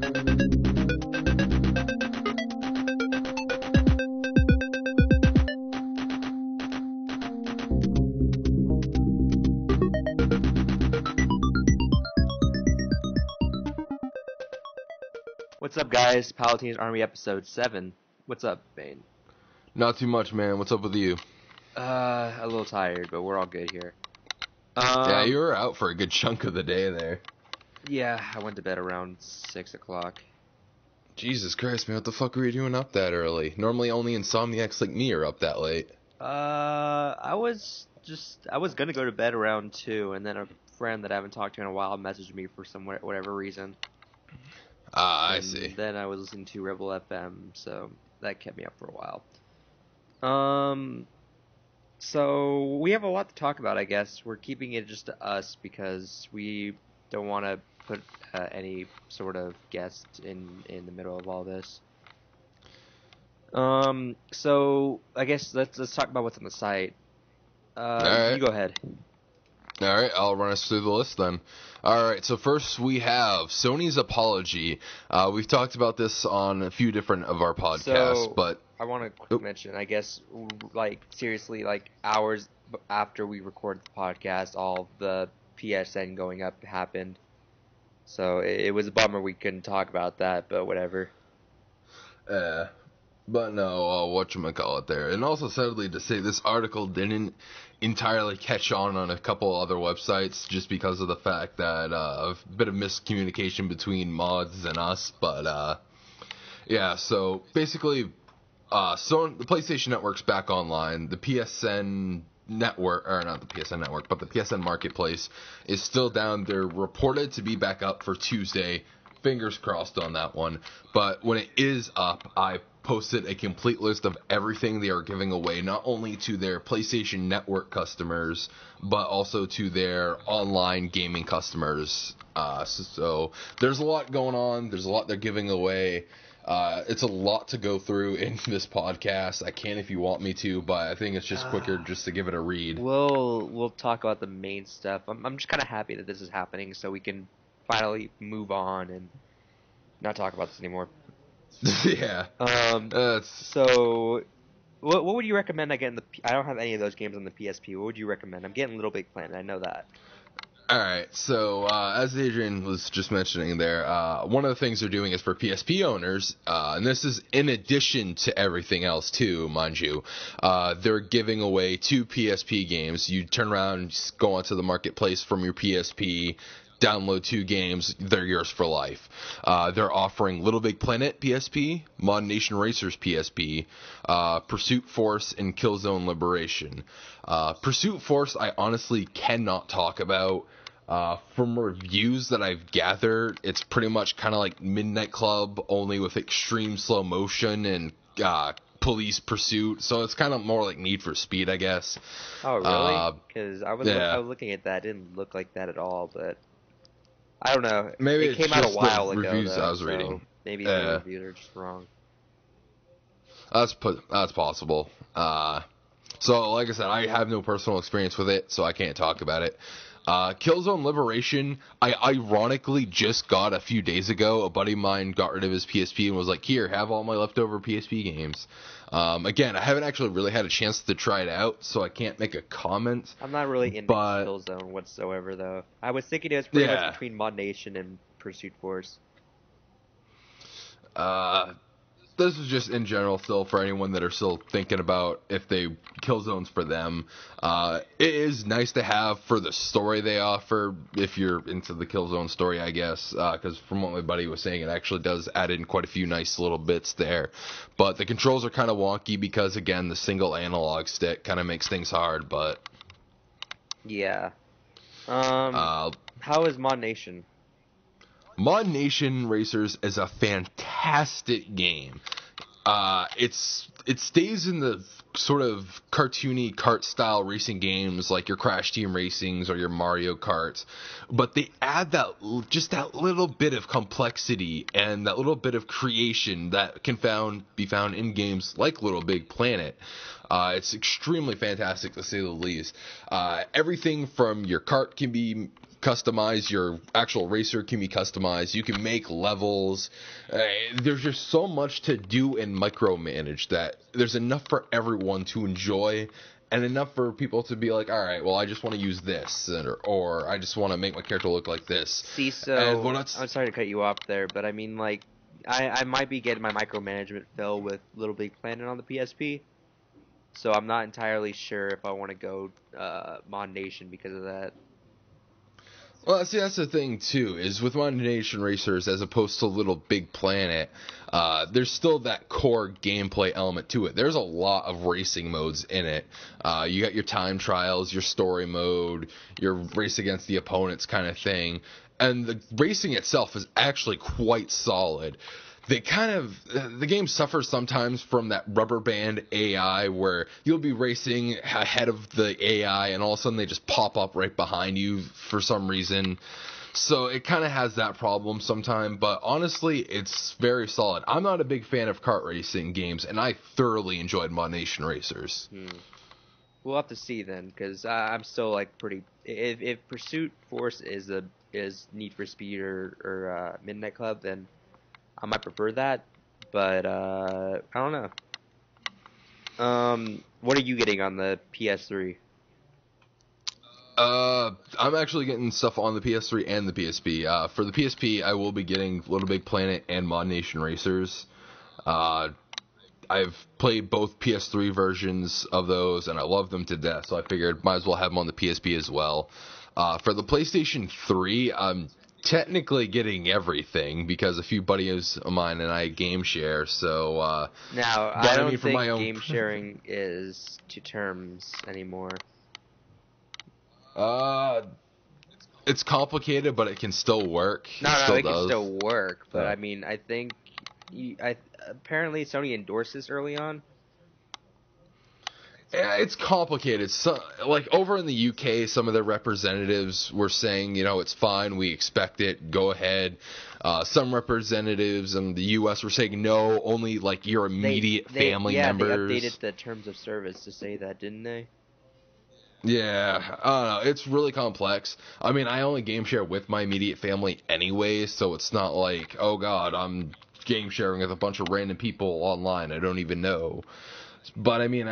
What's up, guys? Palutena's Army Episode 7. What's up, Bane? Not too much, man. What's up with you? A little tired, but we're all good here. Yeah, you were out for a good chunk of the day there. Yeah, I went to bed around 6 o'clock. Jesus Christ, man. What the fuck were you doing up that early? Normally only insomniacs like me are up that late. I was gonna go to bed around 2, and then a friend that I haven't talked to in a while messaged me for whatever reason. I see. Then I was listening to Rebel FM, so that kept me up for a while. So we have a lot to talk about, I guess. We're keeping it just to us because we don't want to put any sort of guest in the middle of all this. So I guess let's talk about what's on the site. Alright. You go ahead. Alright, I'll run us through the list then. Alright, so first we have Sony's apology. We've talked about this on a few different of our podcasts, but I want to mention, I guess, like, seriously, like, hours after we recorded the podcast, all the PSN going up happened. So it was a bummer we couldn't talk about that, but whatever. But no, whatchamacallit there. And also, sadly to say, this article didn't entirely catch on a couple other websites just because of the fact that a bit of miscommunication between mods and us. But, yeah, so basically, so the PlayStation Network's back online. The PSN Network, or not the PSN Network, but the PSN Marketplace is still down. They're reported to be back up for Tuesday. Fingers crossed on that one. But when it is up, I posted a complete list of everything they are giving away, not only to their PlayStation Network customers, but also to their online gaming customers. So there's a lot going on. There's a lot they're giving away. It's a lot to go through in this podcast. I can if you want me to, but I think it's just quicker just to give it a read. We'll talk about the main stuff. I'm just kind of happy that this is happening, so we can finally move on and not talk about this anymore. Yeah. So, what would you recommend I get in the? I don't have any of those games on the PSP. What would you recommend? I'm getting Little Big Planet. I know that. Alright, so as Adrian was just mentioning there, one of the things they're doing is for PSP owners, and this is in addition to everything else too, mind you, they're giving away 2 PSP games. You turn around and just go onto the marketplace from your PSP, download 2 games, they're yours for life. They're offering Little Big Planet PSP, Mod Nation Racers PSP, Pursuit Force, and Killzone Liberation. Pursuit Force I honestly cannot talk about. From reviews that I've gathered, it's pretty much kind of like Midnight Club, only with extreme slow motion and police pursuit, so it's kind of more like Need for Speed, I guess. Oh, really? Because I was looking at that, it didn't look like that at all, but I don't know. Maybe it came out a while ago, reviews though, I was reading. Maybe the reviews are just wrong. That's possible. So, like I said, I have no personal experience with it, so I can't talk about it. Killzone Liberation, I ironically just got a few days ago. A buddy of mine got rid of his PSP and was like, here, have all my leftover PSP games. Again, I haven't actually really had a chance to try it out, so I can't make a comment. I'm not really into Killzone whatsoever, though. I was thinking it was pretty much between Mod Nation and Pursuit Force. This is just in general still for anyone that are still thinking about if Killzone's for them. It is nice to have for the story they offer, if you're into the Killzone story, I guess, because from what my buddy was saying, it actually does add in quite a few nice little bits there. But the controls are kind of wonky because, again, the single analog stick kind of makes things hard, but... Yeah. How is Mod Nation? Mod Nation Racers is a fantastic game. It stays in the sort of cartoony kart style racing games like your Crash Team Racings or your Mario Karts, but they add that little bit of complexity and that little bit of creation that can be found in games like Little Big Planet. It's extremely fantastic to say the least. Everything from your kart can be customized. Your actual racer can be customized. You can make levels. There's just so much to do and micromanage that there's enough for everyone to enjoy, and enough for people to be like, all right, well, I just want to use this, or I just want to make my character look like this. See, so I'm sorry to cut you off there, but I mean, like, I might be getting my micromanagement fill with Little Big Planet on the PSP, so I'm not entirely sure if I want to go Mod Nation because of that. Well, see, that's the thing, too, is with Mod Nation Racers, as opposed to Little Big Planet, there's still that core gameplay element to it. There's a lot of racing modes in it. You got your time trials, your story mode, your race against the opponents kind of thing. And the racing itself is actually quite solid. The game suffers sometimes from that rubber band AI where you'll be racing ahead of the AI and all of a sudden they just pop up right behind you for some reason. So it kind of has that problem sometimes, but honestly, it's very solid. I'm not a big fan of kart racing games, and I thoroughly enjoyed Mod Nation Racers. We'll have to see then, because I'm still like pretty. If Pursuit Force is Need for Speed or Midnight Club, then I might prefer that, but I don't know. What are you getting on the PS3? I'm actually getting stuff on the PS3 and the PSP. For the PSP, I will be getting Little Big Planet and Mod Nation Racers. I've played both PS3 versions of those, and I love them to death, so I figured might as well have them on the PSP as well. For the PlayStation 3, I'm technically getting everything because a few buddies of mine and I game share. So now I don't think game sharing is to terms anymore. It's complicated, but it can still work. No, it can still work. But I mean, I think apparently Sony endorsed this early on. Yeah, it's complicated. So, like, over in the UK, some of their representatives were saying, it's fine, we expect it, go ahead. Some representatives in the US were saying, no, only, like, your immediate family members. They updated the terms of service to say that, didn't they? Yeah, I don't know. It's really complex. I mean, I only game share with my immediate family anyway, so it's not like, oh, God, I'm game sharing with a bunch of random people online I don't even know. But, I mean,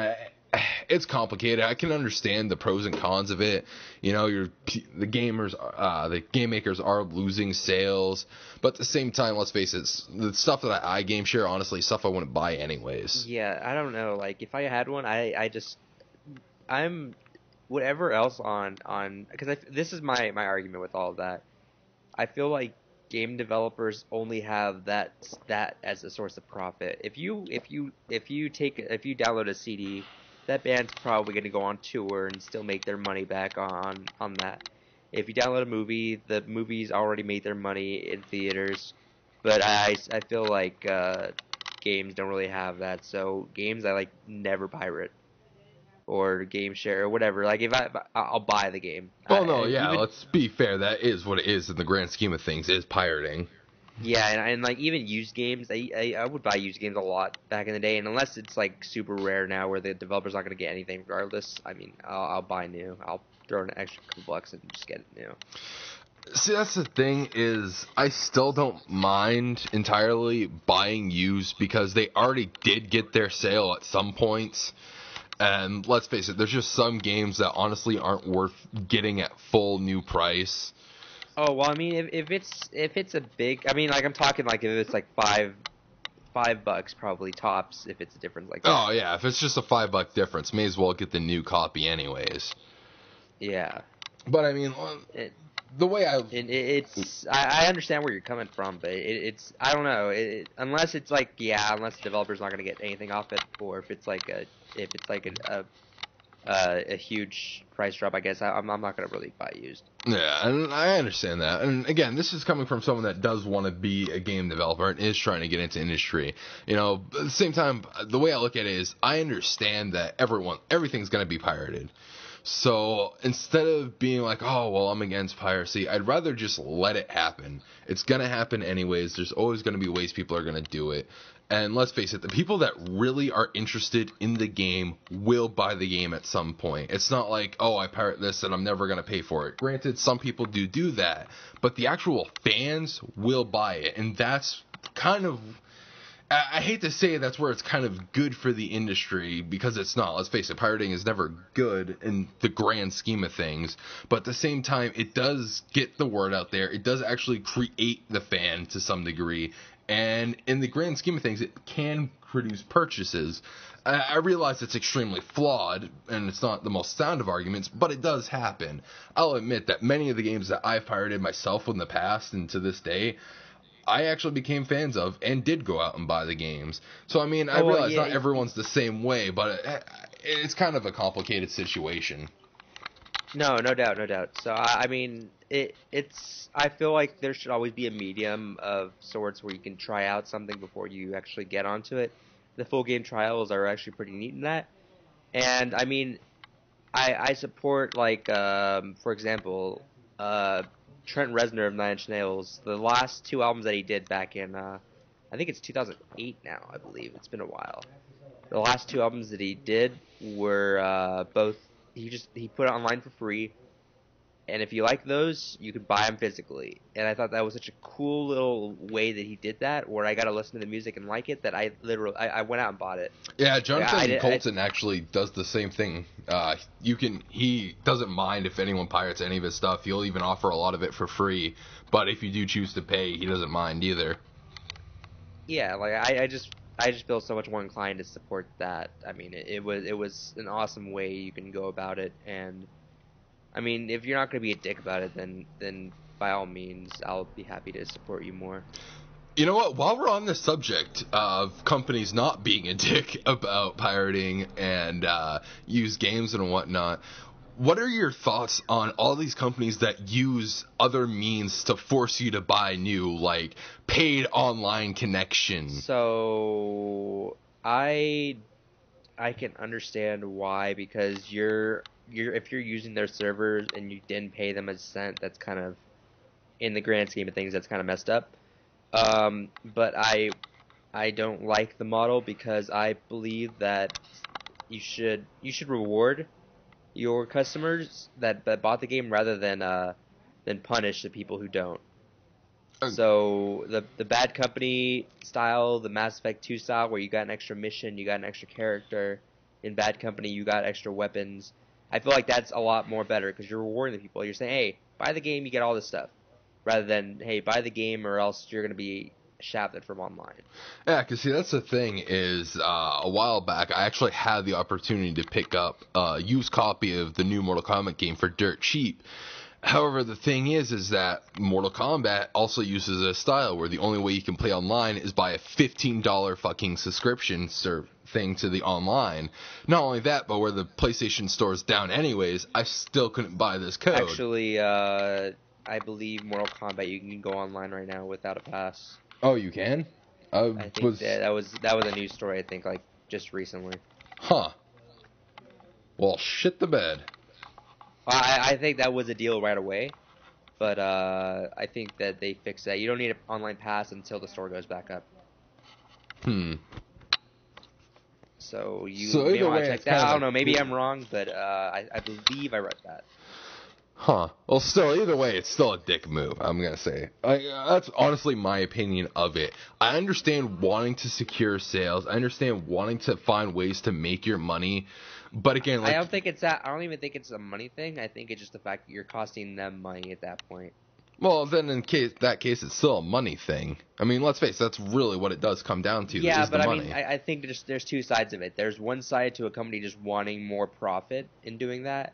it's complicated. I can understand the pros and cons of it. The game makers are losing sales, but at the same time, let's face it, the stuff that I game share, honestly, stuff I wouldn't buy anyways. Yeah, I don't know. Like, if I had one, I'm whatever else on because this is my argument with all of that. I feel like game developers only have that as a source of profit. If you download a CD, that band's probably going to go on tour and still make their money back on that. If you download a movie, the movie's already made their money in theaters. But I feel like games don't really have that. So games I never pirate or game share or whatever. Like if I'll buy the game. Oh no, yeah. Let's be fair. That is what it is in the grand scheme of things. Is pirating. Yeah, and like even used games, I would buy used games a lot back in the day, and unless it's like super rare now where the developer's not going to get anything regardless, I mean, I'll buy new. I'll throw in an extra couple bucks and just get it new. See, that's the thing is I still don't mind entirely buying used because they already did get their sale at some points. And let's face it, there's just some games that honestly aren't worth getting at full new price. Oh well, I mean, if it's a big, I mean, like I'm talking like if it's like $5 probably tops if it's a difference like that. Oh yeah, if it's just a $5 difference, may as well get the new copy anyways. Yeah. But I mean, the way I understand where you're coming from, but it's I don't know unless it's like unless the developer's not gonna get anything off it, or if it's like a huge price drop, I guess I'm not gonna really buy used. Yeah, and I understand that. And again, this is coming from someone that does want to be a game developer and is trying to get into industry. At the same time, the way I look at it is I understand that everything's gonna be pirated. So instead of being like, oh, well, I'm against piracy, I'd rather just let it happen. It's going to happen anyways. There's always going to be ways people are going to do it. And let's face it, the people that really are interested in the game will buy the game at some point. It's not like, oh, I pirate this and I'm never going to pay for it. Granted, some people do that, but the actual fans will buy it. And that's kind of, I hate to say that's where it's kind of good for the industry, because it's not. Let's face it, pirating is never good in the grand scheme of things. But at the same time, it does get the word out there. It does actually create the fan to some degree. And in the grand scheme of things, it can produce purchases. I realize it's extremely flawed, and it's not the most sound of arguments, but it does happen. I'll admit that many of the games that I've pirated myself in the past and to this day, I actually became fans of and did go out and buy the games. So, I mean, I realize not everyone's the same way, but it's kind of a complicated situation. No doubt. So, I mean, I feel like there should always be a medium of sorts where you can try out something before you actually get onto it. The full game trials are actually pretty neat in that. And, I mean, I support, like, for example, Trent Reznor of Nine Inch Nails. The last 2 albums that he did back in, I think it's 2008 now, I believe. It's been a while. The last 2 albums that he did were both, he put it online for free. And if you like those, you could buy them physically. And I thought that was such a cool little way that he did that, where I got to listen to the music and like it, that I literally, I went out and bought it. Yeah, Jonathan Colton actually does the same thing. He doesn't mind if anyone pirates any of his stuff. He'll even offer a lot of it for free. But if you do choose to pay, he doesn't mind either. Yeah, like I just feel so much more inclined to support that. I mean, it was an awesome way you can go about it. And I mean, if you're not going to be a dick about it, then by all means, I'll be happy to support you more. You know what? While we're on the subject of companies not being a dick about pirating and used games and whatnot, what are your thoughts on all these companies that use other means to force you to buy new, like paid online connections? So I can understand why, because if you're using their servers and you didn't pay them a cent, that's kind of, in the grand scheme of things, that's kind of messed up. But I don't like the model, because I believe that you should reward your customers that bought the game, rather than punish the people who don't. So the Bad Company style, the Mass Effect 2 style, where you got an extra mission, you got an extra character. In Bad Company, you got extra weapons. I feel like that's a lot more better, because you're rewarding the people. You're saying, hey, buy the game, you get all this stuff. Rather than, hey, buy the game or else you're going to be shafted from online. Yeah, because see, that's the thing is, a while back, I actually had the opportunity to pick up a used copy of the new Mortal Kombat game for dirt cheap. However, the thing is that Mortal Kombat also uses a style where the only way you can play online is by a $15 fucking subscription thing to the online. Not only that, but where the PlayStation Store is down anyways, I still couldn't buy this code. Actually, I believe Mortal Kombat, you can go online right now without a pass. Oh, you can? I think that was a news story, I think, like, just recently. Huh. Well, shit the bed. I think that was a deal right away, but I think that they fixed that. You don't need an online pass until the store goes back up. So either way, check that. I don't know, maybe I'm wrong, but I believe I read that. Huh. Well, still, either way, it's still a dick move, I'm going to say. That's honestly my opinion of it. I understand wanting to secure sales. I understand wanting to find ways to make your money. But again, like, I don't even think it's a money thing. I think it's just the fact that you're costing them money at that point. Well, then in that case, it's still a money thing. I mean, let's face it, that's really what it does come down to. Yeah, but I mean, I think there's two sides of it. There's one side to a company just wanting more profit in doing that,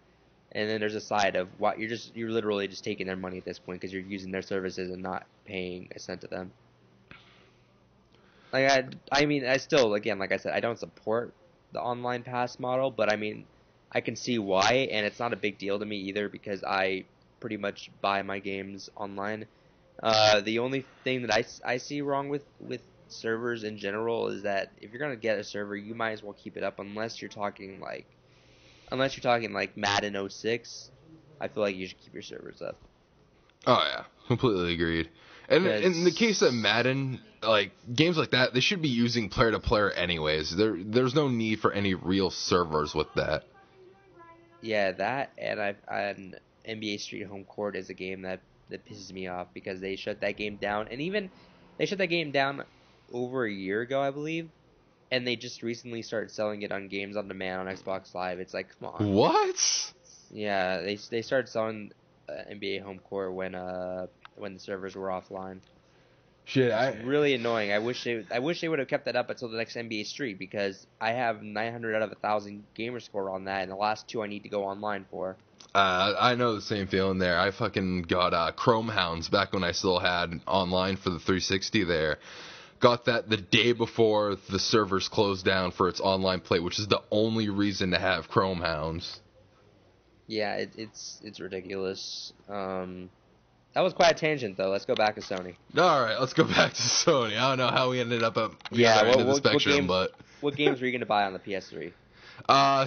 and then there's a side of what you're literally just taking their money at this point, because you're using their services and not paying a cent to them. Like I mean, I still, again, like I said, I don't support the online pass model, but I mean, I can see why, and it's not a big deal to me either, because I pretty much buy my games online. The only thing that I see wrong with servers in general is that if you're gonna get a server, you might as well keep it up, unless you're talking like unless you're talking like Madden '06, I feel like you should keep your servers up. Oh yeah, completely agreed. And in the case of Madden, like games like that, they should be using player to player anyways. There's no need for any real servers with that. Yeah, that and NBA Street Home Court is a game that pisses me off because they shut that game down, and even they shut that game down over a year ago, I believe, and they just recently started selling it on Games on Demand on Xbox Live. It's like, come on. What? Yeah, they started selling NBA Home Court when the servers were offline. Shit, It's really annoying. I wish they would have kept that up until the next NBA Street because I have 900 out of 1,000 gamer score on that, and the last two I need to go online for. I know the same feeling there. I fucking got Chrome Hounds back when I still had online for the 360 there. Got that the day before the servers closed down for its online play, which is the only reason to have Chrome Hounds. Yeah, it's ridiculous. That was quite a tangent, though. Let's go back to Sony. All right, let's go back to Sony. I don't know how we ended up at the other end of the spectrum, but what games were you going to buy on the PS3?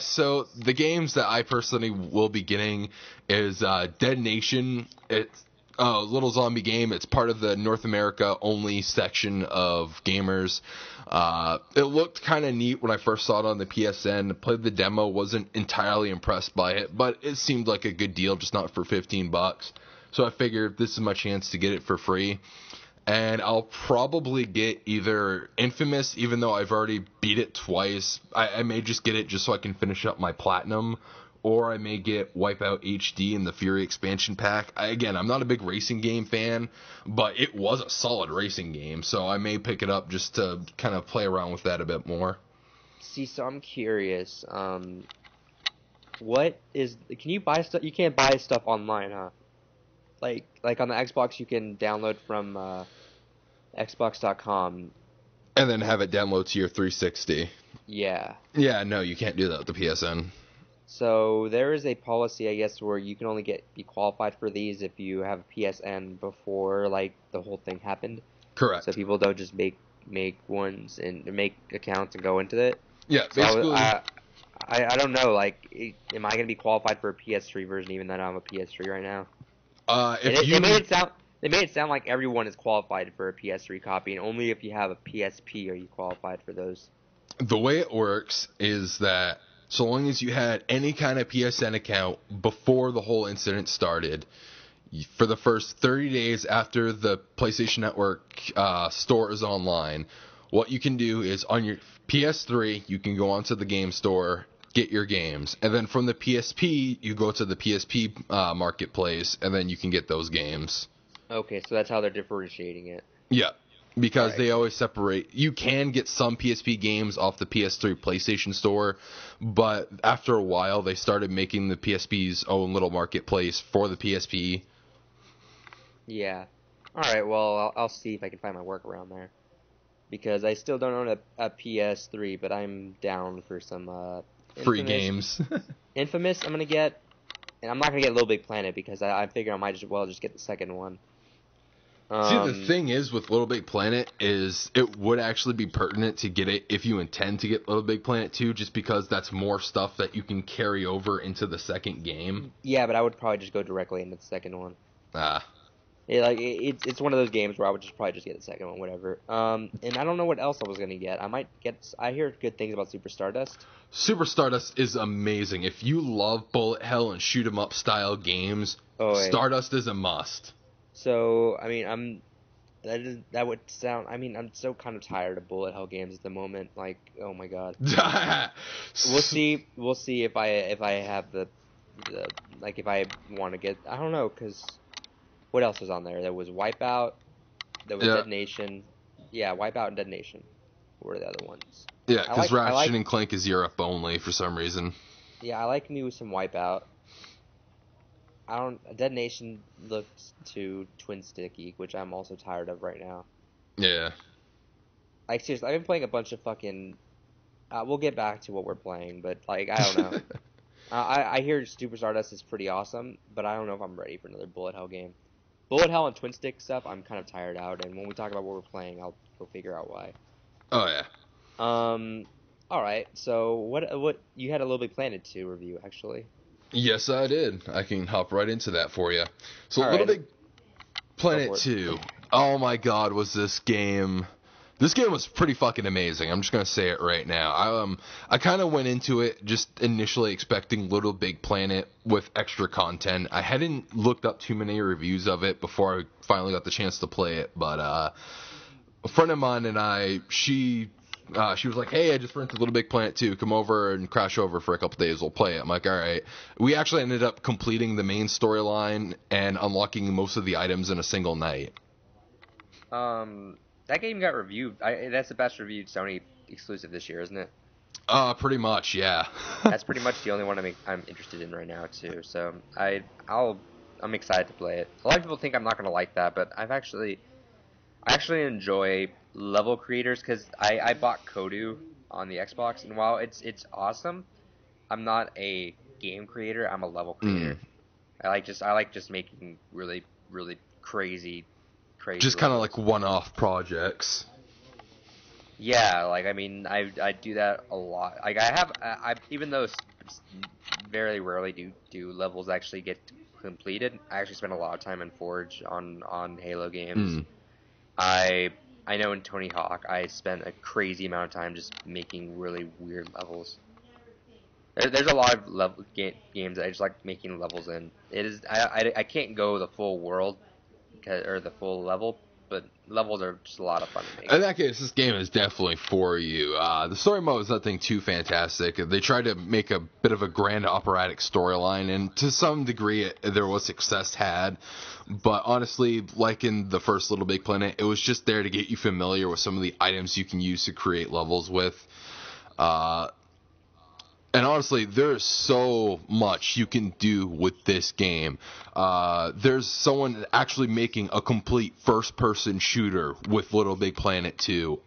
So the games that I personally will be getting is Dead Nation. It's a little zombie game. It's part of the North America only section of gamers. It looked kind of neat when I first saw it on the PSN. Played the demo, wasn't entirely impressed by it, but it seemed like a good deal, just not for $15. So I figured this is my chance to get it for free. And I'll probably get either Infamous, even though I've already beat it twice. I may just get it just so I can finish up my Platinum. Or I may get Wipeout HD in the Fury expansion pack. Again, I'm not a big racing game fan, but it was a solid racing game. So I may pick it up just to kind of play around with that a bit more. See, so I'm curious. What is... Can you buy stuff... You can't buy stuff online, huh? Like on the Xbox, you can download from Xbox.com. And then have it download to your 360. Yeah. Yeah, no, you can't do that with the PSN. So there is a policy, I guess, where you can only be qualified for these if you have a PSN before like the whole thing happened. Correct. So people don't just make ones and make accounts and go into it. Yeah, so basically. I don't know. Like, am I gonna be qualified for a PS3 version even though I'm a PS3 right now? They made it sound like everyone is qualified for a PS3 copy, and only if you have a PSP are you qualified for those. The way it works is that so long as you had any kind of PSN account before the whole incident started, for the first 30 days after the PlayStation Network store is online, what you can do is on your PS3, you can go onto the game store, get your games, and then from the PSP, you go to the PSP marketplace, and then you can get those games. Okay, so that's how they're differentiating it. Yeah, because they always separate. You can get some PSP games off the PS3 PlayStation Store, but after a while, they started making the PSP's own little marketplace for the PSP. Yeah. All right, well, I'll see if I can find my workaround there. Because I still don't own a PS3, but I'm down for some free games. Infamous, I'm going to get. And I'm not going to get Little Big Planet because I figure I might as well just get the second one. See, the thing is with Little Big Planet is it would actually be pertinent to get it if you intend to get Little Big Planet 2, just because that's more stuff that you can carry over into the second game. Yeah, but I would probably just go directly into the second one. It's one of those games where I would probably just get the second one, whatever. And I don't know what else I was gonna get. I hear good things about Super Stardust. Super Stardust is amazing. If you love bullet hell and shoot 'em up style games, Stardust is a must. So I mean, that would sound. I mean, I'm so kind of tired of bullet hell games at the moment. Like, oh my god. We'll see if I have the if I want to get. I don't know, because. What else was on there? There was Wipeout. There was Dead Nation. Yeah, Wipeout and Dead Nation were the other ones. Yeah, because Ratchet and Clank is Europe only for some reason. Yeah, I like me with some Wipeout. Dead Nation looks too twin sticky, which I'm also tired of right now. Yeah. Like, seriously, I've been playing a bunch of fucking... we'll get back to what we're playing, but, like, I don't know. I hear Super Stardust is pretty awesome, but I don't know if I'm ready for another bullet hell game. Bullet hell and twin stick stuff, I'm kind of tired out, and when we talk about what we're playing, I'll figure out why. Oh, yeah. All right. So what you had a Little Big Planet 2 review actually. Yes, I did. I can hop right into that for you. So, All Little right. Big Planet 2. Oh my God, was this game? This game was pretty fucking amazing. I'm just gonna say it right now. I kind of went into it just initially expecting Little Big Planet with extra content. I hadn't looked up too many reviews of it before I finally got the chance to play it. But a friend of mine and she was like, "Hey, I just rented Little Big Planet 2. Come over and crash over for a couple days. We'll play it." I'm like, "All right." We actually ended up completing the main storyline and unlocking most of the items in a single night. That game got reviewed. That's the best reviewed Sony exclusive this year, isn't it? Pretty much, yeah. That's pretty much the only one I'm interested in right now too. So I'm excited to play it. A lot of people think I'm not gonna like that, but I actually enjoy level creators because I bought Kodu on the Xbox, and while it's awesome, I'm not a game creator. I'm a level creator. I like just making really really crazy Just kind of levels. like one-off projects. Yeah, like I mean, I do that a lot. Like I even though very rarely do levels actually get completed. I actually spend a lot of time in Forge on Halo games. Mm. I know in Tony Hawk I spent a crazy amount of time just making really weird levels. There's a lot of games that I just like making levels in. It is I can't go the full world or the full level, but levels are just a lot of fun to make. In that case, this game is definitely for you. The story mode is nothing too fantastic. They tried to make a bit of a grand operatic storyline, and to some degree there was success had. But honestly, like in the first Little Big Planet, it was just there to get you familiar with some of the items you can use to create levels with. And honestly, there's so much you can do with this game. There's someone actually making a complete first-person shooter with Little Big Planet 2.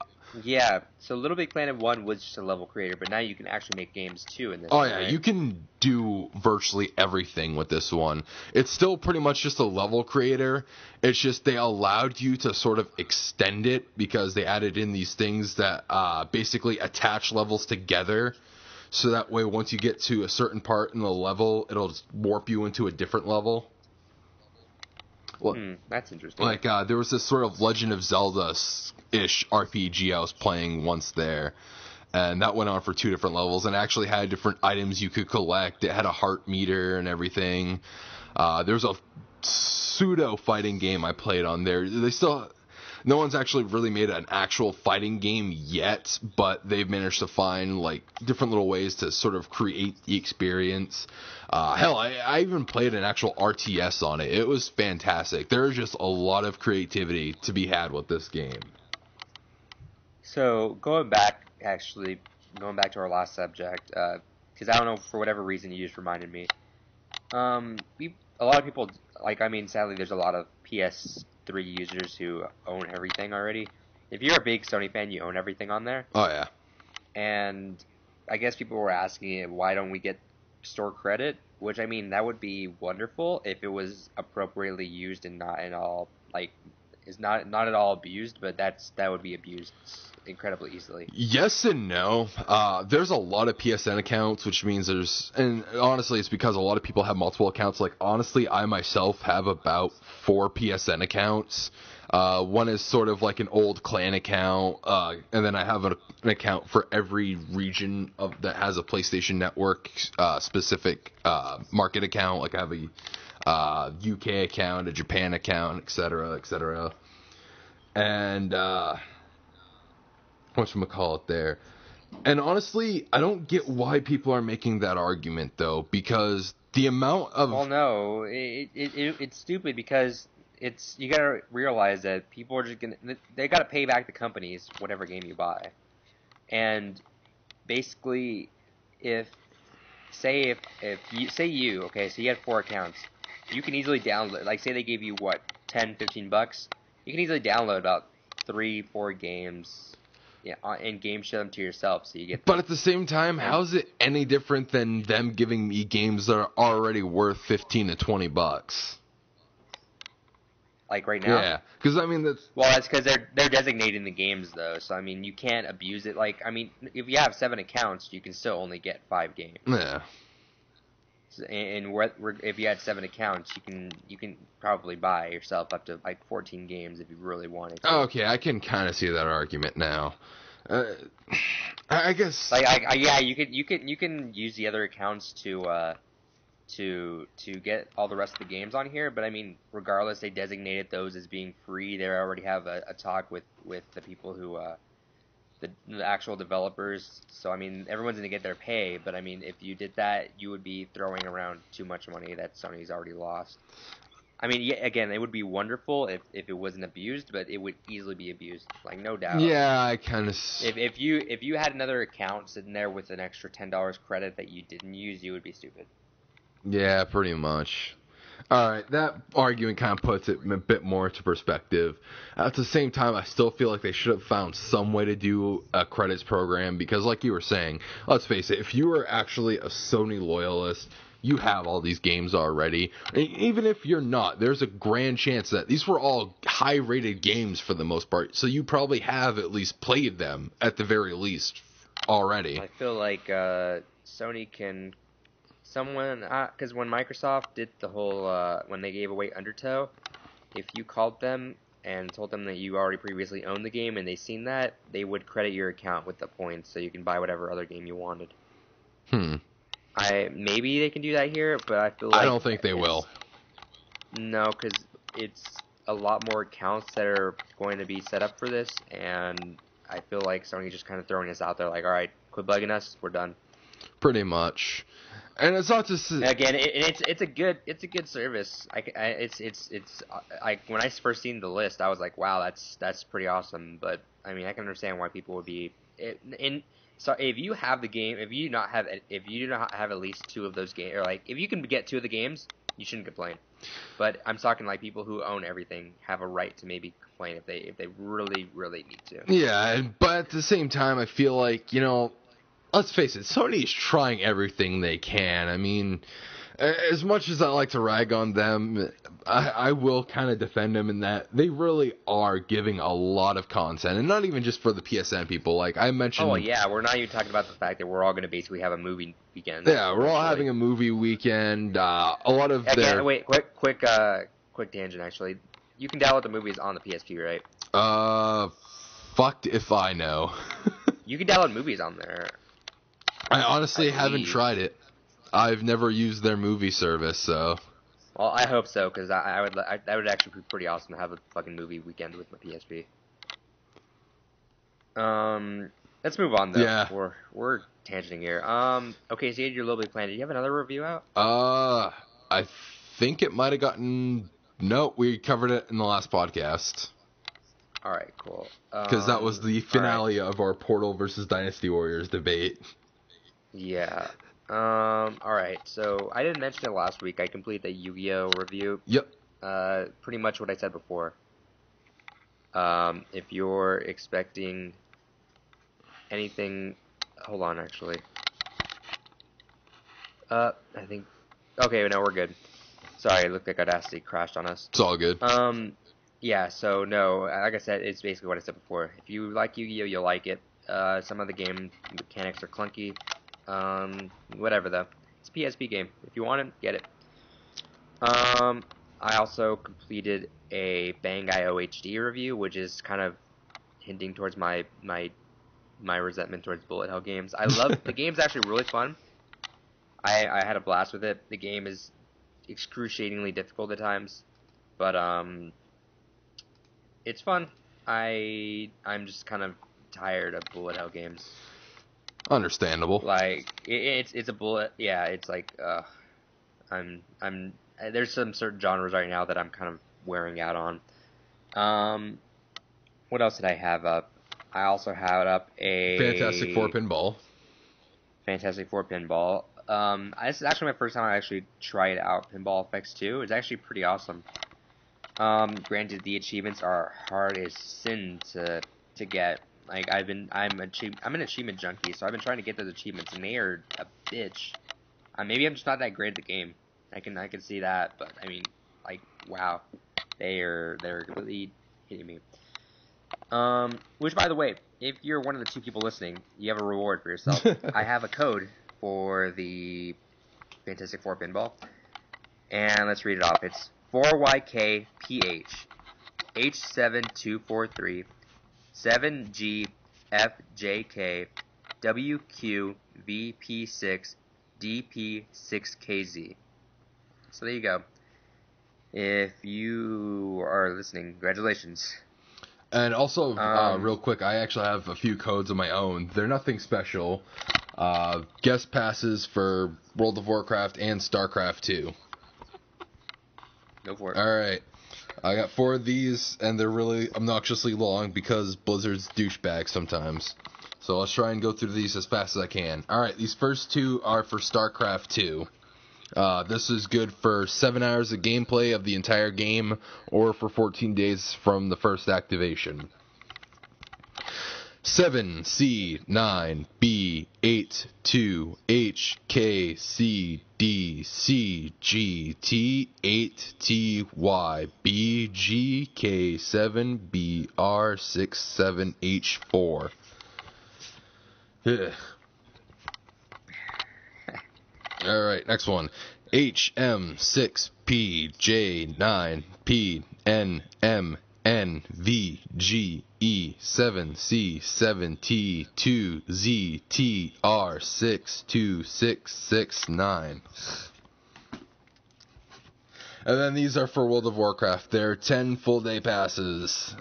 Yeah, so Little Big Planet 1 was just a level creator, but now you can actually make games too in this Oh one, yeah, right? you can do virtually everything with this one. It's still pretty much just a level creator. It's just they allowed you to sort of extend it because they added in these things that basically attach levels together. So that way, once you get to a certain part in the level, it'll just warp you into a different level. That's interesting. Like, there was this sort of Legend of Zelda-ish RPG I was playing once there. And that went on for 2 different levels and actually had different items you could collect. It had a heart meter and everything. There was a pseudo-fighting game I played on there. No one's actually really made an actual fighting game yet, but they've managed to find like different little ways to sort of create the experience. Hell, I even played an actual RTS on it. It was fantastic. There's just a lot of creativity to be had with this game. So going back to our last subject, because I don't know, for whatever reason you just reminded me. A lot of people, sadly, there's a lot of PS3 users who own everything already. If you're a big Sony fan, you own everything on there. Oh yeah. And I guess people were asking, why don't we get store credit? Which, I mean, that would be wonderful if it was appropriately used and not at all is not at all abused, but that would be abused incredibly easily. Yes and no. There's a lot of PSN accounts, which means and honestly, it's because a lot of people have multiple accounts. Like, honestly, I myself have about 4 PSN accounts. One is sort of like an old clan account, and then I have an account for every region that has a PlayStation Network specific market account. Like, I have a UK account, a Japan account, etc., etc. And whatchamacallit there. And honestly, I don't get why people are making that argument, though, because the amount of... Well, no, it's stupid because you gotta realize that people are just they gotta pay back the companies whatever game you buy. And basically, if you okay, so you had 4 accounts, you can easily download, like, say they gave you what, $10-15, you can easily download about 3-4 games, and game share them to yourself, so you get. But at the same time, how's it any different than them giving me games that are already worth $15 to $20? Like right now? Yeah, because I mean that's Well, that's because they're designating the games though. So I mean, you can't abuse it. Like I mean, if you have 7 accounts, you can still only get 5 games. yeah. And if you had 7 accounts, you can probably buy yourself up to like 14 games if you really wanted to. Okay, I can kind of see that argument now. I guess Like yeah, you can use the other accounts to get all the rest of the games on here, but I mean, regardless, they designated those as being free. They already have a talk with the people who the actual developers. So I mean, everyone's gonna get their pay, but I mean, if you did that, you would be throwing around too much money that Sony's already lost. I mean, yeah, again, it would be wonderful if it wasn't abused, but it would easily be abused, like no doubt. yeah, I kind of. If you had another account sitting there with an extra $10 credit that you didn't use, you would be stupid. Yeah, pretty much. All right, that argument kind of puts it a bit more into perspective. At the same time, I still feel like they should have found some way to do a credits program because, like you were saying, let's face it, if you were actually a Sony loyalist, you have all these games already. And even if you're not, there's a grand chance that these were all high-rated games for the most part, so you probably have at least played them at the very least already. I feel like Sony can. Someone, because when Microsoft did the whole, when they gave away Undertow, if you called them and told them that you already previously owned the game and they seen that, they would credit your account with the points so you can buy whatever other game you wanted. Maybe they can do that here, but I feel like... I don't think they will. No, because it's a lot more accounts that are going to be set up for this, and I feel like Sony's just kind of throwing this out there like, alright, quit bugging us, we're done. Pretty much. And it's not just again. It's a good service. It's like when I first seen the list, I was like, wow, that's pretty awesome. But I mean, I can understand why people would be so if you have the game, if you do not have at least 2 of those games, or like if you can get 2 of the games, you shouldn't complain. But I'm talking like people who own everything have a right to maybe complain if they really need to. Yeah, but at the same time, I feel like let's face it, Sony's trying everything they can. I mean, as much as I like to rag on them, I will kind of defend them in that they really are giving a lot of content, and not even just for the PSN people. Like I mentioned. Oh yeah, we're not even talking about the fact that we're all going to basically have a movie weekend. Yeah, we're all having a movie weekend. A lot of wait, quick tangent. Actually, you can download the movies on the PSP, right? Fucked if I know. You can download movies on there. I honestly haven't tried it. I've never used their movie service, so. Well, I hope so, because that would actually be pretty awesome to have a fucking movie weekend with my PSP. Let's move on though. Yeah. We're tangenting here. Okay, so you had your Little Big Planet. Did you have another review out? I think it might have gotten. No, we covered it in the last podcast. All right, cool. Because that was the finale of our Portal versus Dynasty Warriors debate. Yeah. Alright, so I didn't mention it last week. I completed the Yu-Gi-Oh! Review. Yep. Pretty much what I said before. If you're expecting anything... Hold on, actually. I think... Okay, no, we're good. Sorry, it looked like Audacity crashed on us. It's all good. Yeah, so no, like I said, it's basically what I said before. If you like Yu-Gi-Oh!, you'll like it. Some of the game mechanics are clunky. Whatever though. It's a PSP game. If you want it, get it. I also completed a Bangai-O HD review, which is kind of hinting towards my resentment towards bullet hell games. I love the game's actually really fun. I had a blast with it. The game is excruciatingly difficult at times, but it's fun. I'm just kind of tired of bullet hell games. Understandable. Like it's a bullet. Yeah, it's like I'm there's some certain genres right now that I'm kind of wearing out on. What else did I have up? I also had up a Fantastic Four Pinball. Fantastic Four Pinball. This is actually my first time I actually tried out Pinball FX2. It's actually pretty awesome. Granted, the achievements are hard as sin to get. Like I'm an achievement junkie, so I've been trying to get those achievements, and they are a bitch. Maybe I'm just not that great at the game. I can see that, but I mean, like, wow. They're completely hitting me. Which, by the way, if you're one of the 2 people listening, you have a reward for yourself. I have a code for the Fantastic Four Pinball, and let's read it off. It's 4YKPH H7243 7GFJK WQVP6 DP6KZ. So there you go. If you are listening, congratulations. And also, real quick, I actually have a few codes of my own. They're nothing special. Guest passes for World of Warcraft and Starcraft 2. Go for it. Alright. I got 4 of these, and they're really obnoxiously long because Blizzard's douchebags sometimes. So let's try and go through these as fast as I can. Alright, these first 2 are for Starcraft 2. This is good for 7 hours of gameplay of the entire game, or for 14 days from the first activation. 7C9B828KCDC8TY BGK7BR67H4. Alright, next one. HM6PJ9PNMVGE7C7T2ZTR62669. And then these are for World of Warcraft. They're 10 full day passes.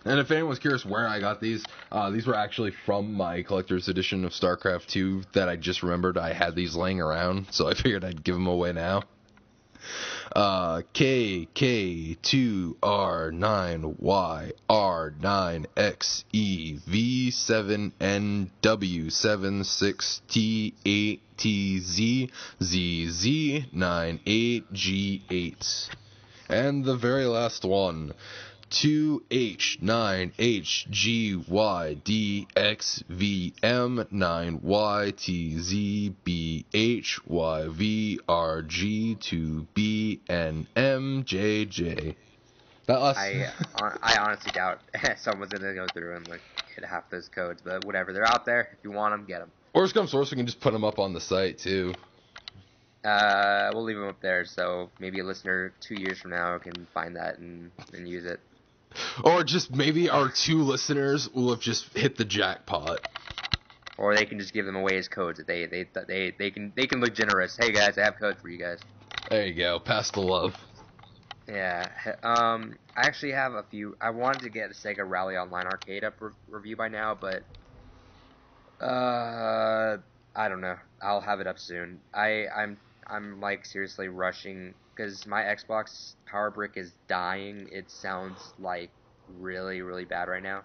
And if anyone's curious where I got these were actually from my collector's edition of StarCraft 2 that I just remembered I had these laying around, so I figured I'd give them away now. KK2R9YR9XEV7NW76TATZZZ98G8. And the very last one. 2H9HGYDXVM9YTZBH2BNMJJ. That last... I honestly doubt someone's gonna go through and hit half those codes, but whatever, they're out there. If you want them, get them. Worst comes to worst, we can just put them up on the site too. We'll leave them up there, so maybe a listener 2 years from now can find that and use it. Or just maybe our 2 listeners will have just hit the jackpot. Or they can just give them away as codes. They can look generous. Hey guys, I have codes for you guys. There you go. Pass the love. Yeah. I actually have a few. I wanted to get a Sega Rally Online Arcade up review by now, but I don't know. I'll have it up soon. I'm like seriously rushing because my Xbox power brick is dying. It sounds like really, really bad right now.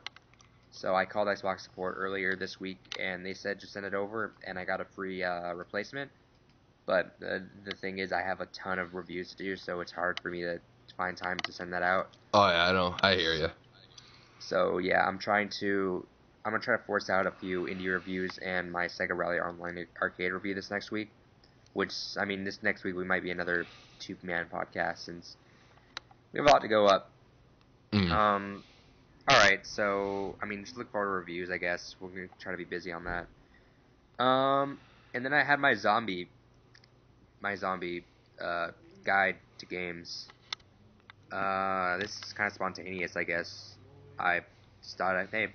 So I called Xbox support earlier this week, and they said just send it over, and I got a free replacement. But the thing is, I have a ton of reviews to do, so it's hard for me to find time to send that out. Oh yeah, I know. I hear you. So yeah, I'm gonna try to force out a few indie reviews and my Sega Rally Online Arcade review this next week. Which, I mean, this next week we might be another 2-man podcast since we have a lot to go up. Alright, so, I mean, just look forward to reviews, I guess. We're going to try to be busy on that. And then I had my zombie guide to games. This is kind of spontaneous, I guess. I just thought, hey,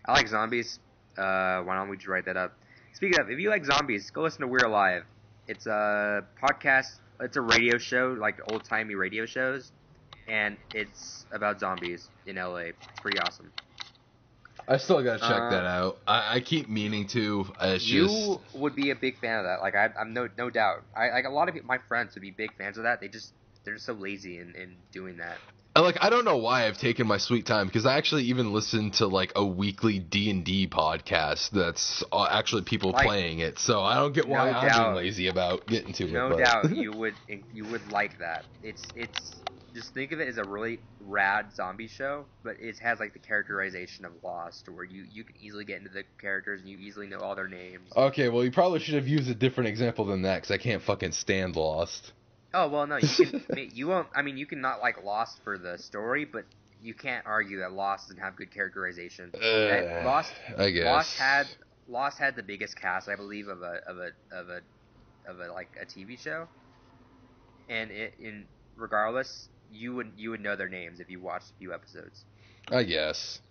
I like zombies. Why don't we just write that up? Speaking of, if you like zombies, go listen to We're Alive. It's a podcast, it's a radio show, like old-timey radio shows, and it's about zombies in LA. It's pretty awesome. I still gotta check that out. I keep meaning to. You would be a big fan of that. Like, I'm no doubt. Like, a lot of my friends would be big fans of that. They're just so lazy in doing that. I don't know why I've taken my sweet time, because I actually even listen to, like, a weekly D&D podcast that's actually people playing it, so I don't get why I'm being lazy about getting to it. No doubt, you would like that. It's just think of it as a really rad zombie show, but it has, like, the characterization of Lost, where you can easily get into the characters and you easily know all their names. Okay, well, you probably should have used a different example than that, because I can't fucking stand Lost. Oh well, no, you can. You won't. I mean, you can not like Lost for the story, but you can't argue that Lost doesn't have good characterization. Lost, I guess. Lost had the biggest cast, I believe, of a like a TV show, and regardless, you would know their names if you watched a few episodes. I guess.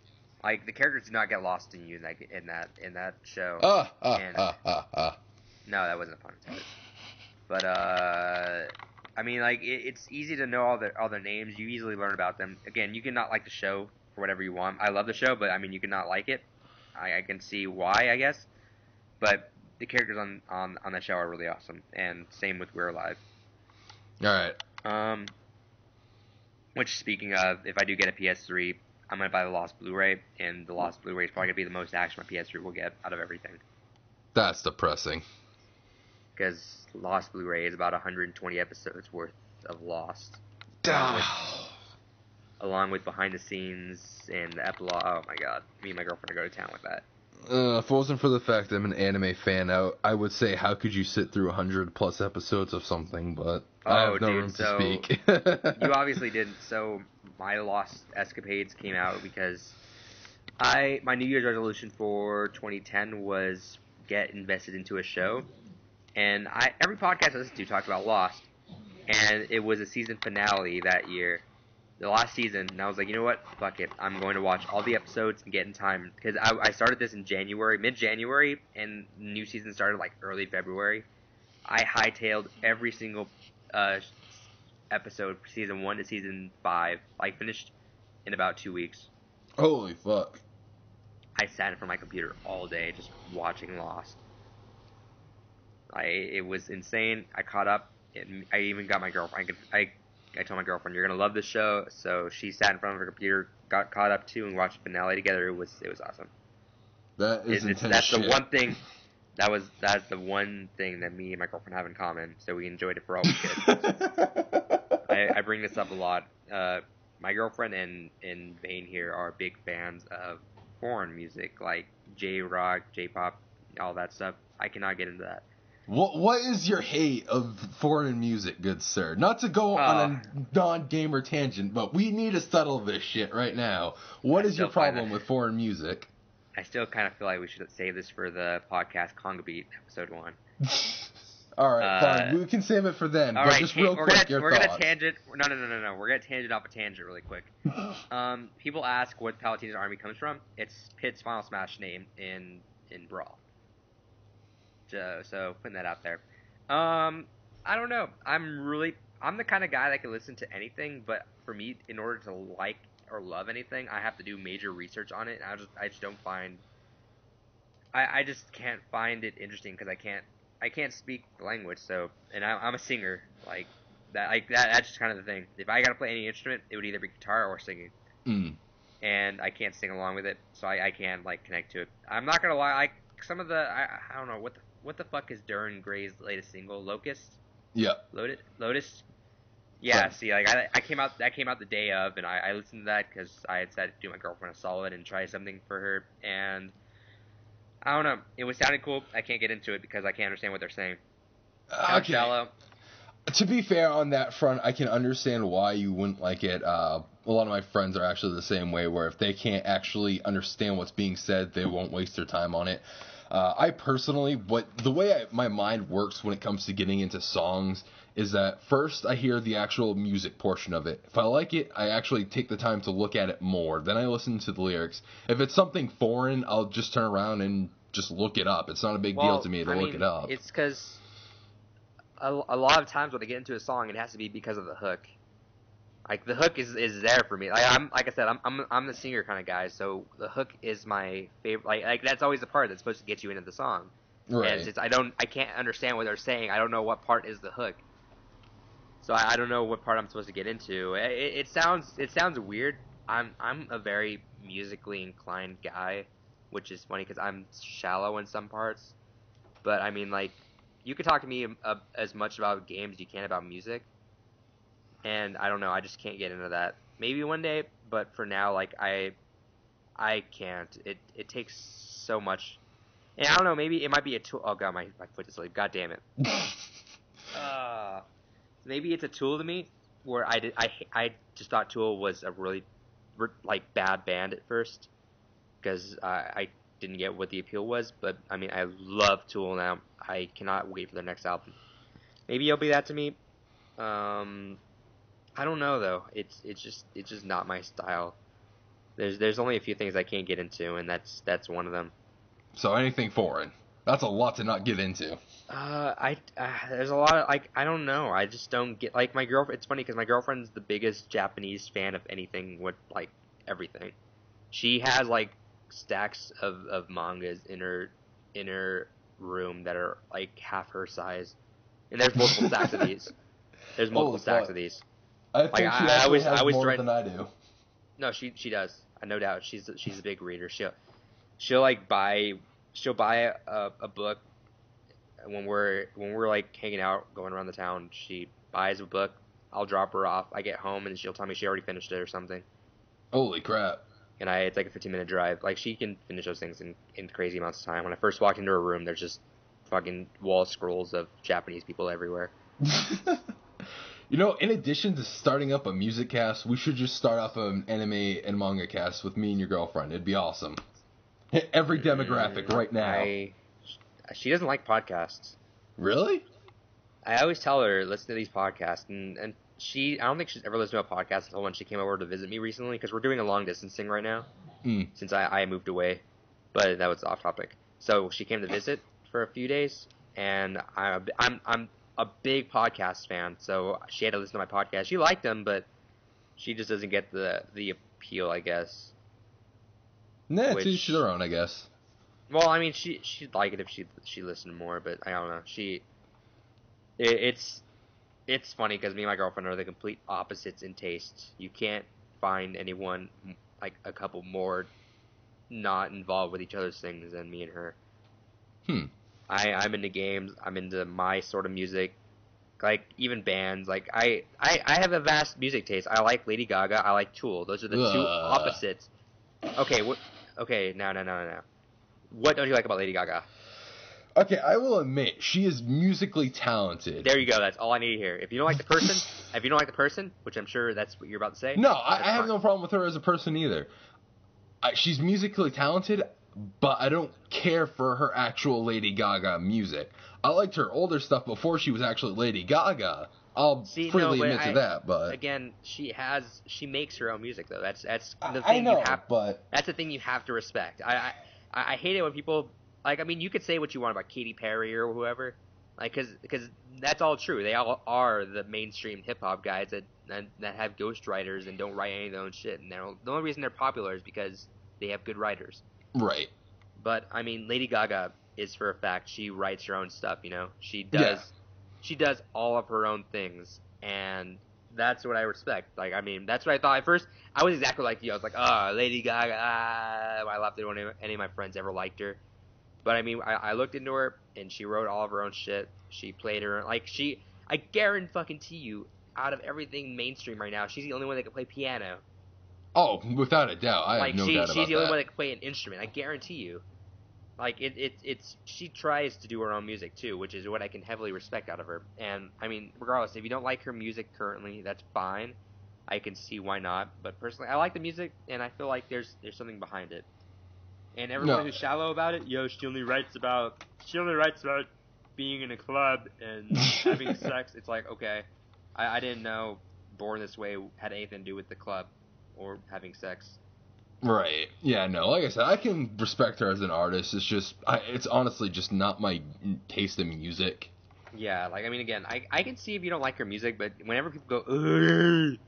Like the characters do not get lost in you in that show. No, that wasn't a pun intended. But I mean, like it's easy to know all their names. You easily learn about them. Again, you can not like the show for whatever you want. I love the show, but I mean, you can not like it. I can see why, I guess. But the characters on the show are really awesome, and same with We're Alive. All right. Which, speaking of, if I do get a PS3, I'm gonna buy the Lost Blu-ray, and the Lost Blu-ray is probably gonna be the most action my PS3 will get out of everything. That's depressing. Because Lost Blu-ray is about 120 episodes worth of Lost, along with behind the scenes and the epilogue. Oh my god, me and my girlfriend are going to town with that. If it wasn't for the fact that I'm an anime fan, I would say, how could you sit through 100+ episodes of something? But I have no room to speak. You obviously didn't. So my Lost escapades came out because my New Year's resolution for 2010 was get invested into a show, and every podcast I listened to talked about Lost, and it was a season finale that year. The last season, and I was like, you know what? Fuck it. I'm going to watch all the episodes and get in time. Because I started this in January, mid-January, and the new season started like early February. I hightailed every single episode, season 1 to season 5. I finished in about 2 weeks. Holy fuck. I sat in front of my computer all day just watching Lost. It was insane. I caught up. I even got my girlfriend. I told my girlfriend, "You're gonna love this show." So she sat in front of her computer, got caught up too, and watched the finale together. It was awesome. That is intense That's shit. the one thing. That's the one thing that me and my girlfriend have in common. So we enjoyed it for all we could. I bring this up a lot. My girlfriend and Vane here are big fans of foreign music, like J-rock, J-pop, all that stuff. I cannot get into that. What is your hate of foreign music, good sir? Not to go on a non-gamer tangent, but we need to settle this shit right now. What is your problem with foreign music? I still kind of feel like we should save this for the podcast Conga Beat episode 1. All right, fine. We can save it for then. But right, just real quick, your thoughts. We're gonna tangent. No. We're gonna tangent off a tangent really quick. People ask what Palutena's army comes from. It's Pit's Final Smash name in Brawl. So putting that out there. I don't know. I'm the kind of guy that can listen to anything, but for me, in order to like or love anything, I have to do major research on it. And I just don't find. I just can't find it interesting because I can't speak the language. So, and I'm a singer like that. That's just kind of the thing. If I gotta play any instrument, it would either be guitar or singing. And I can't sing along with it, so I can't like connect to it. I'm not gonna lie. Some of the I don't know what the fuck is Duran Gray's latest single, Locust? Yeah. Lotus? Yeah, see, like, that came out the day of, and I listened to that because I had said to do my girlfriend a solid and try something for her, and I don't know, it was sounding cool. I can't get into it because I can't understand what they're saying. Okay. Shallow. To be fair on that front, I can understand why you wouldn't like it. A lot of my friends are actually the same way, where if they can't actually understand what's being said, they won't waste their time on it. I personally, the way my mind works when it comes to getting into songs is that first I hear the actual music portion of it. If I like it, I actually take the time to look at it more. Then I listen to the lyrics. If it's something foreign, I'll just turn around and just look it up. It's not a big deal to me to look it up. It's because a lot of times when I get into a song, it has to be because of the hook. Like the hook is there for me. Like I said, I'm the singer kind of guy, so the hook is my favorite. Like that's always the part that's supposed to get you into the song. Right. And I can't understand what they're saying. I don't know what part is the hook. So I don't know what part I'm supposed to get into. It sounds weird. I'm a very musically inclined guy, which is funny because I'm shallow in some parts. But I mean, like, you could talk to me as much about games as you can about music. And I don't know, I just can't get into that. Maybe one day, but for now, like, I can't. It takes so much. And I don't know, maybe it might be a tool. Oh god, my foot is asleep. God damn it. maybe it's a Tool to me, where I just thought Tool was a really like bad band at first, because I didn't get what the appeal was. But I mean, I love Tool now. I cannot wait for their next album. Maybe it'll be that to me. I don't know though. It's just not my style. There's only a few things I can't get into, and that's one of them. So anything foreign. That's a lot to not get into. There's a lot of, like, I don't know. I just don't get, like, my girlfriend. It's funny because my girlfriend's the biggest Japanese fan of anything with, like, everything. She has, like, stacks of mangas in her room that are, like, half her size. And there's multiple stacks of these. There's multiple stacks of these. I think she actually has more than I do. No, she does. No doubt. She's a big reader. She'll like buy a book when we're like hanging out, going around the town. She buys a book. I'll drop her off. I get home and she'll tell me she already finished it or something. Holy crap! And it's like a 15-minute drive. Like, she can finish those things in crazy amounts of time. When I first walked into her room, there's just fucking wall scrolls of Japanese people everywhere. You know, in addition to starting up a music cast, we should just start off an anime and manga cast with me and your girlfriend. It'd be awesome. Hit every demographic right now. She doesn't like podcasts. Really? I always tell her, listen to these podcasts, and I don't think she's ever listened to a podcast until when she came over to visit me recently, because we're doing a long distance thing right now, since I moved away, but that was off topic. So she came to visit for a few days, and I'm a big podcast fan, so she had to listen to my podcast. She liked them, but she just doesn't get the appeal, I guess. Nah, to each their own, I guess. Well, I mean, she'd like it if she listened more, but I don't know. It's funny because me and my girlfriend are the complete opposites in taste. You can't find anyone like a couple more not involved with each other's things than me and her. I'm into games. I'm into my sort of music, like even bands. Like I have a vast music taste. I like Lady Gaga. I like Tool. Those are the two opposites. Okay, okay, no. What don't you like about Lady Gaga? Okay, I will admit she is musically talented. There you go. That's all I need to hear. If you don't like the person, which I'm sure that's what you're about to say. No, I have no problem with her as a person either. She's musically talented, but I don't care for her actual Lady Gaga music. I liked her older stuff before she was actually Lady Gaga. I'll freely admit to that, but again, she makes her own music though. That's the thing I know, you have. But that's the thing you have to respect. I hate it when people like. I mean, you could say what you want about Katy Perry or whoever, like because that's all true. They all are the mainstream hip hop guys that have ghostwriters and don't write any of their own shit. And the only reason they're popular is because they have good writers. Right. But I mean, Lady Gaga is for a fact she writes her own stuff. You know, she does. Yeah. She does all of her own things, and that's what I respect. Like, I mean, that's what I thought at first. I was exactly like you. I was like, oh, Lady Gaga. I laughed at when any of my friends ever liked her. But I mean, I looked into her, and she wrote all of her own shit. She played her like I guarantee you, out of everything mainstream right now, she's the only one that can play piano. Oh, without a doubt, I have no doubt about that. She's the only one that can play an instrument. I guarantee you. Like it's she tries to do her own music too, which is what I can heavily respect out of her. And I mean, regardless, if you don't like her music currently, that's fine. I can see why not. But personally, I like the music, and I feel like there's something behind it. And everyone who's shallow about it, she only writes about being in a club and having sex. It's like, okay, I didn't know Born This Way had anything to do with the club or having sex. Right. Yeah, no, like I said, I can respect her as an artist. It's just, it's honestly just not my taste in music. Yeah, like, I mean, again, I can see if you don't like her music, but whenever people go, ugh,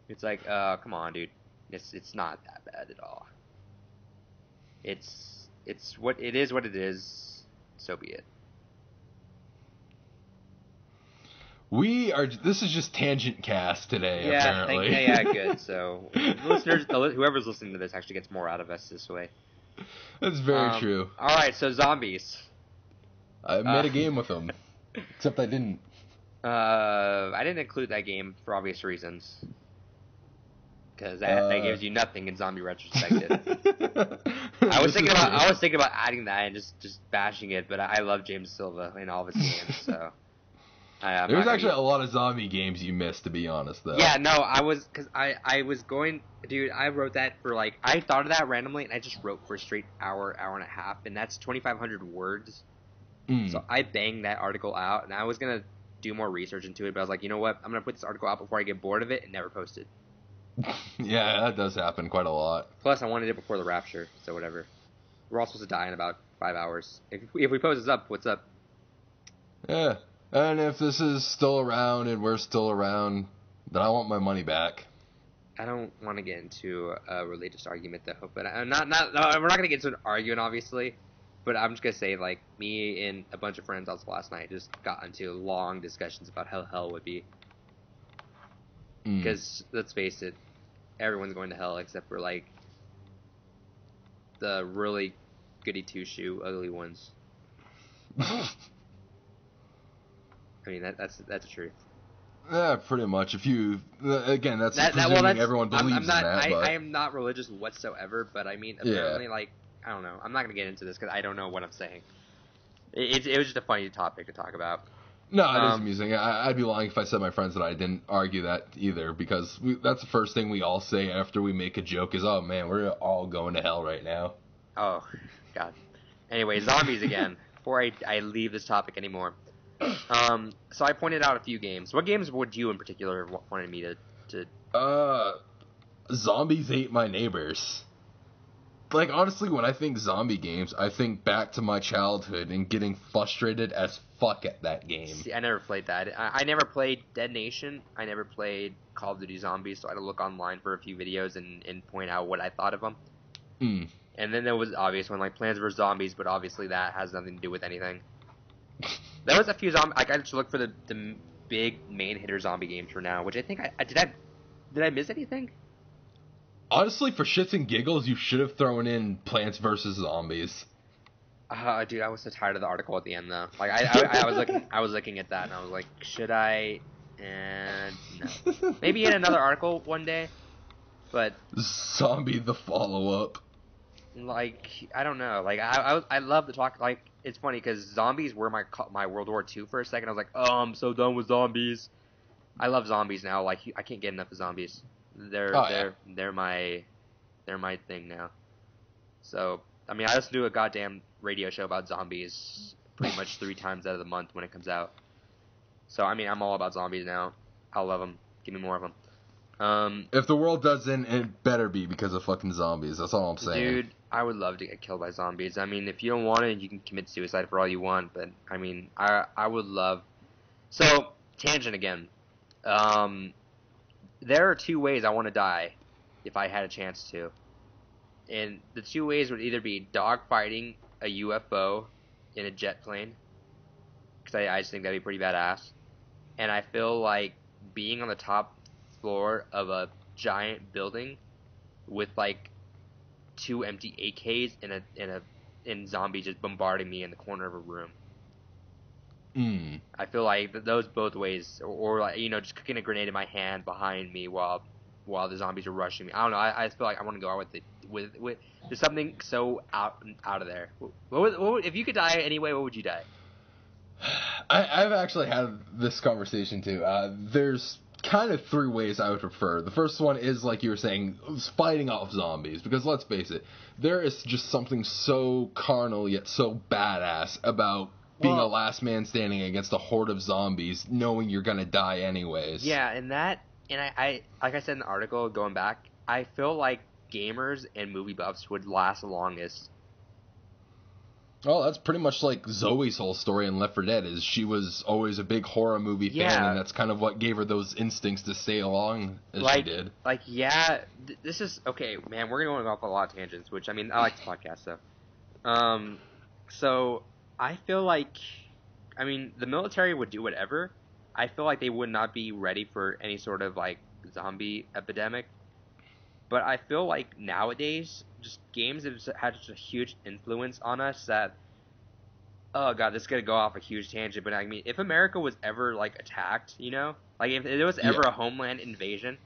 it's like, come on, dude. It's not that bad at all. It's what it is, so be it. This is just tangent cast today, apparently. Yeah, good. So, listeners, whoever's listening to this actually gets more out of us this way. That's very true. Alright, so zombies. I made a game with them. Except I didn't. I didn't include that game for obvious reasons. Because that gives you nothing in zombie retrospective. I was thinking about adding that and just bashing it, but I love James Silva in all of his games, so. There's actually a lot of zombie games you missed, to be honest, though. Yeah, no, I was going, dude. I wrote that for I thought of that randomly, and I just wrote for a straight hour and a half, and that's 2,500 words. So I banged that article out, and I was gonna do more research into it, but I was like, you know what? I'm gonna put this article out before I get bored of it, and never post it. Yeah, that does happen quite a lot. Plus, I wanted it before the rapture, so whatever. We're all supposed to die in about 5 hours. If we post this up, what's up? Yeah, and if this is still around and we're still around, then I want my money back. I don't want to get into a religious argument though, but we're not gonna get into an argument, obviously. But I'm just gonna say, me and a bunch of friends also last night just got into long discussions about how hell would be. Because let's face it, everyone's going to hell except for the really goody two shoe ugly ones. I mean that's the truth. Yeah, pretty much. If you again, that's presuming everyone believes in that. I am not religious whatsoever, but I mean apparently I don't know. I'm not gonna get into this because I don't know what I'm saying. It was just a funny topic to talk about. No, it is amusing. I'd be lying if I said my friends that I didn't argue that either, because that's the first thing we all say after we make a joke is, oh man, we're all going to hell right now. Oh, God. Anyway, zombies again, before I leave this topic anymore. So I pointed out a few games. What games would you in particular wanted me to... Zombies Ate My Neighbors. Honestly, when I think zombie games, I think back to my childhood and getting frustrated as fuck at that game. See, I never played that. I never played Dead Nation. I never played Call of Duty Zombies, so I had to look online for a few videos and point out what I thought of them. And then there was obvious one, Plants vs. Zombies, but obviously that has nothing to do with anything. There was a few zombie... I just looked for the big main hitter zombie games for now, which I think did I miss anything? Honestly, for shits and giggles, you should have thrown in Plants vs. Zombies. Dude, I was so tired of the article at the end, though. I was looking at that, and I was like, should I? And no. Maybe in another article one day, but... Zombie the follow-up. I don't know. I love to talk, it's funny, because zombies were my World War II for a second. I was like, oh, I'm so done with zombies. I love zombies now. I can't get enough of zombies. They're my thing now. So, I mean, I just do a goddamn radio show about zombies pretty much 3 times out of the month when it comes out. So, I mean, I'm all about zombies now. I love them. Give me more of them. If the world does end, it better be because of fucking zombies. That's all I'm saying. Dude, I would love to get killed by zombies. I mean, if you don't want it, you can commit suicide for all you want. But, I mean, I would love... So, tangent again. There are 2 ways I want to die if I had a chance to. And the 2 ways would either be dogfighting a UFO in a jet plane, because I just think that'd be pretty badass. And I feel like being on the top floor of a giant building with 2 empty AKs and zombies just bombarding me in the corner of a room. I feel like those both ways, or just cooking a grenade in my hand behind me while the zombies are rushing me. I don't know. I just feel like I want to go out with there's something so out of there. What if you could die anyway? What would you die? I've actually had this conversation too. There's kind of 3 ways I would prefer. The first one is, like you were saying, fighting off zombies, because let's face it, there is just something so carnal yet so badass about being a last man standing against a horde of zombies, knowing you're gonna die anyways. Yeah, and I like I said in the article, going back, I feel like gamers and movie buffs would last the longest. Well, that's pretty much like Zoe's whole story in Left 4 Dead, is she was always a big horror movie fan, and that's kind of what gave her those instincts to stay along as she did. This is... Okay, man, we're going off a lot of tangents, which, I mean, I like the podcast, so... So... I feel like, I mean, the military would do whatever. I feel like they would not be ready for any sort of, zombie epidemic. But I feel like nowadays, just games have had such a huge influence on us that, oh god, this is going to go off a huge tangent, but I mean, if America was ever, attacked, if there was ever a homeland invasion,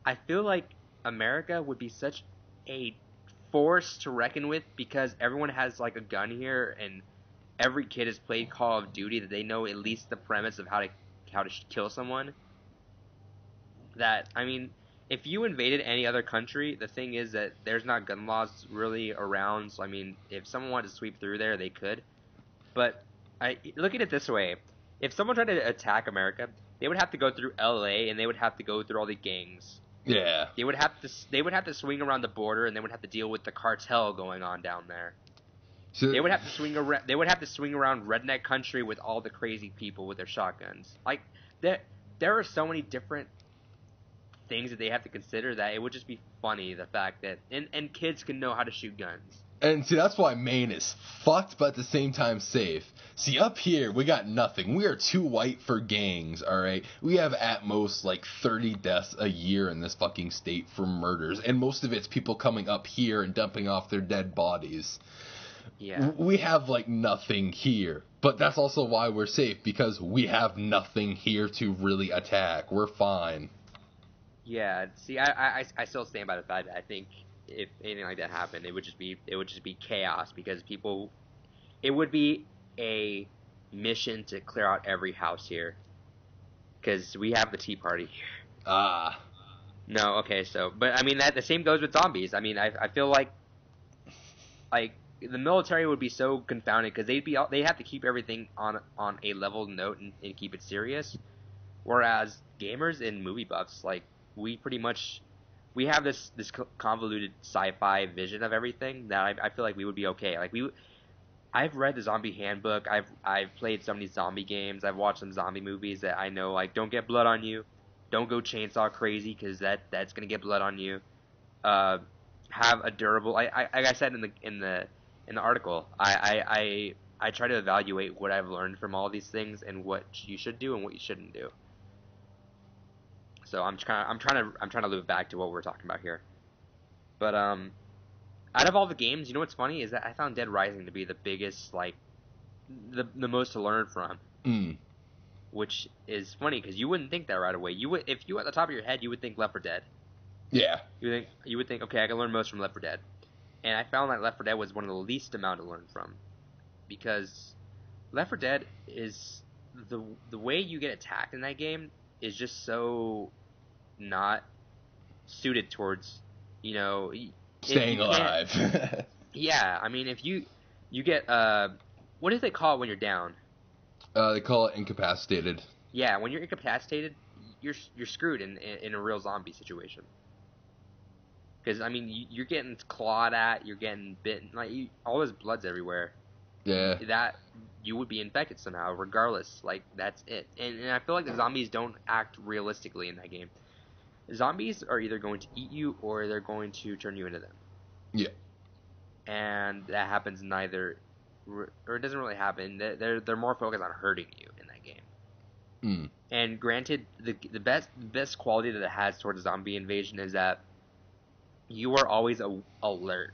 I feel like America would be such a force to reckon with, because everyone has, a gun here, and every kid has played Call of Duty, that they know at least the premise of how to how to kill someone. That, I mean, if you invaded any other country, the thing is that there's not gun laws really around. So I mean, if someone wanted to sweep through there, they could. But look at it this way: if someone tried to attack America, they would have to go through L.A. and they would have to go through all the gangs. Yeah. They would have to swing around the border, and they would have to deal with the cartel going on down there. So, They would have to swing around. They would have to swing around redneck country with all the crazy people with their shotguns. Like there are so many different things that they have to consider that it would just be funny, the fact that and kids can know how to shoot guns. And see, that's why Maine is fucked, but at the same time safe. See, up here, we got nothing. We are too white for gangs, alright? We have at most, like, 30 deaths a year in this fucking state for murders. And most of it's people coming up here and dumping off their dead bodies. Yeah. We have, like, nothing here. But that's also why we're safe, because we have nothing here to really attack. We're fine. Yeah. See, I still stand by the fact that I think if anything like that happened, it would just be chaos, because people, it would be a mission to clear out every house here, because we have the Tea Party here. Ah. No, okay, so, but I mean, that the same goes with zombies. I mean, I feel like the military would be so confounded, because they have to keep everything on a level note and keep it serious, whereas gamers and movie buffs, like, we have this convoluted sci-fi vision of everything that I feel like we would be okay. Like, I've read the zombie handbook. I've played some of these zombie games. I've watched some zombie movies that I know, like, don't get blood on you, don't go chainsaw crazy, because that's gonna get blood on you. Have a durable. Like I said in the article, I try to evaluate what I've learned from all these things and what you should do and what you shouldn't do. So I'm trying to loop back to what we're talking about here. But out of all the games, you know what's funny is that I found Dead Rising to be the biggest, like, the most to learn from. Which is funny, because you wouldn't think that right away. You would, if you at the top of your head, you would think Left 4 Dead. Yeah. You would think, okay, I can learn most from Left 4 Dead. And I found that Left 4 Dead was one of the least amount to learn from, because Left 4 Dead is the way you get attacked in that game is just so not suited towards, staying alive. Yeah, I mean, if you get what do they call it when you're down? They call it incapacitated. Yeah, when you're incapacitated, you're screwed in a real zombie situation. Because I mean, you're getting clawed at, you're getting bitten, like all this blood's everywhere. Yeah. That you would be infected somehow, regardless. Like, that's it. And I feel like the zombies don't act realistically in that game. Zombies are either going to eat you or they're going to turn you into them. Yeah. And that happens neither, or it doesn't really happen. They're more focused on hurting you in that game. And granted, the best quality that it has towards a zombie invasion is that you are always alert.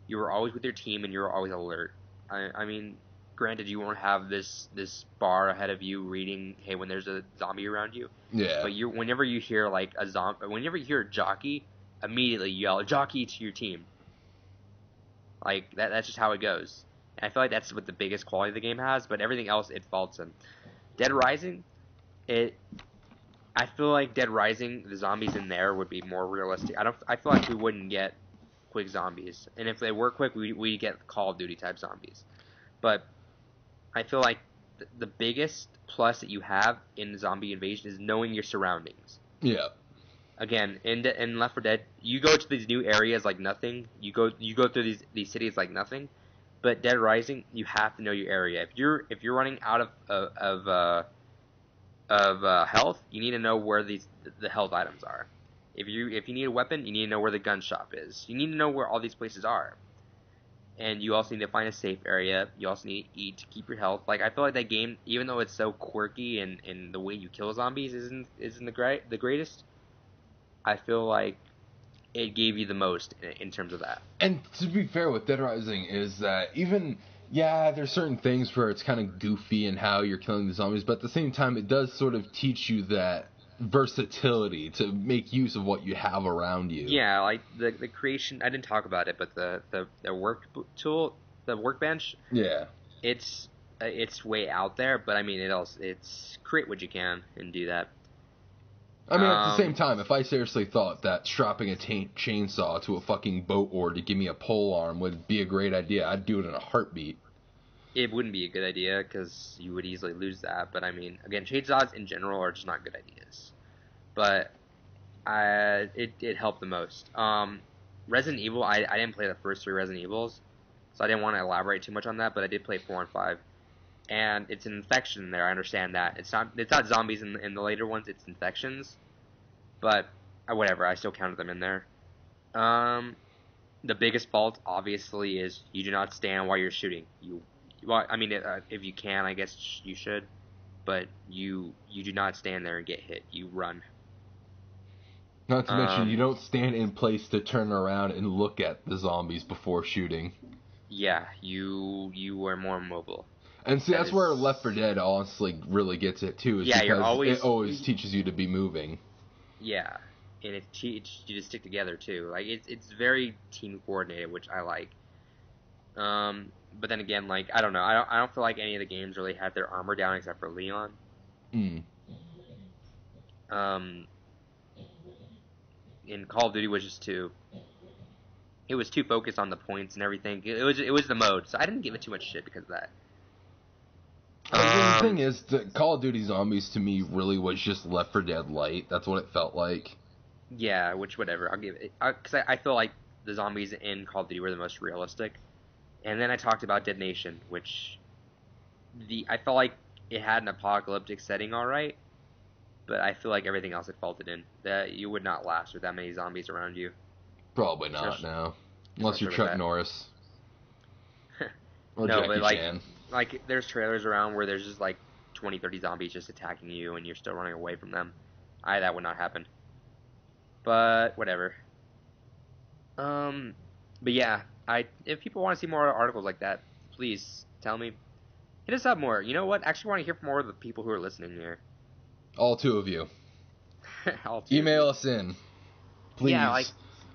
You are always with your team, and you're always alert. I mean, granted, you won't have this bar ahead of you reading, hey, when there's a zombie around you. Yeah. But whenever you hear like whenever you hear a jockey, immediately you yell jockey to your team. Like that's just how it goes. And I feel like that's what the biggest quality the game has. But everything else, it faults in. Dead Rising, I feel like Dead Rising, the zombies in there would be more realistic. I feel like we wouldn't get quick zombies, and if they were quick, we get Call of Duty type zombies. But I feel like the biggest plus that you have in zombie invasion is knowing your surroundings. Yeah. Again, in Left 4 Dead, you go to these new areas like nothing. You go through these cities like nothing. But Dead Rising, you have to know your area. If you're running out of health, you need to know where the health items are. If you need a weapon, you need to know where the gun shop is. You need to know where all these places are. And you also need to find a safe area. You also need to eat to keep your health. Like, I feel like that game, even though it's so quirky and the way you kill zombies isn't the greatest, I feel like it gave you the most in terms of that. And to be fair with Dead Rising is that even, yeah, there's certain things where it's kind of goofy in how you're killing the zombies, but at the same time, it does sort of teach you that versatility to make use of what you have around you. Yeah, like the creation, I didn't talk about it, but the work tool, the workbench, yeah, it's it's way out there, but I mean, it's create what you can and do that. I mean, at the same time, if I seriously thought that strapping a chainsaw to a fucking boat oar to give me a pole arm would be a great idea, I'd do it in a heartbeat. It wouldn't be a good idea because you would easily lose that. But I mean, again, chainsaws in general are just not good ideas. But it helped the most. Resident Evil, I didn't play the first 3 Resident Evils, so I didn't want to elaborate too much on that. But I did play 4 and 5, and it's an infection there. I understand that it's not zombies in the later ones. It's infections, but whatever. I still counted them in there. The biggest fault, obviously, is you do not stand while you're shooting. Well, I mean, if you can, I guess you should, but you do not stand there and get hit. You run. Not to mention, you don't stand in place to turn around and look at the zombies before shooting. Yeah, you are more mobile. And see, that's where Left 4 Dead honestly really gets it too. Is because it always teaches you to be moving. Yeah, and it teaches you to stick together too. Like it's very team coordinated, which I like. But then again, like I don't know, I don't feel like any of the games really had their armor down except for Leon. In Call of Duty was just too. It was too focused on the points and everything. It was the mode, so I didn't give it too much shit because of that. The thing is, the Call of Duty Zombies to me really was just Left 4 Dead Light. That's what it felt like. Yeah, which whatever, I'll give it. Because I feel like the zombies in Call of Duty were the most realistic. And then I talked about Dead Nation, which I felt like it had an apocalyptic setting, all right, but I feel like everything else it faulted in. That you would not last with that many zombies around you. Probably not, no. Unless you're Chuck Norris. Or no, Jackie but Chan. Like there's trailers around where there's just like 20, 30 zombies just attacking you and you're still running away from them. That would not happen. But whatever. But yeah, if people want to see more articles like that, please tell me. Hit us up more. You know what? Actually, want to hear from more of the people who are listening here. All 2 of you. Email us in, please. Yeah,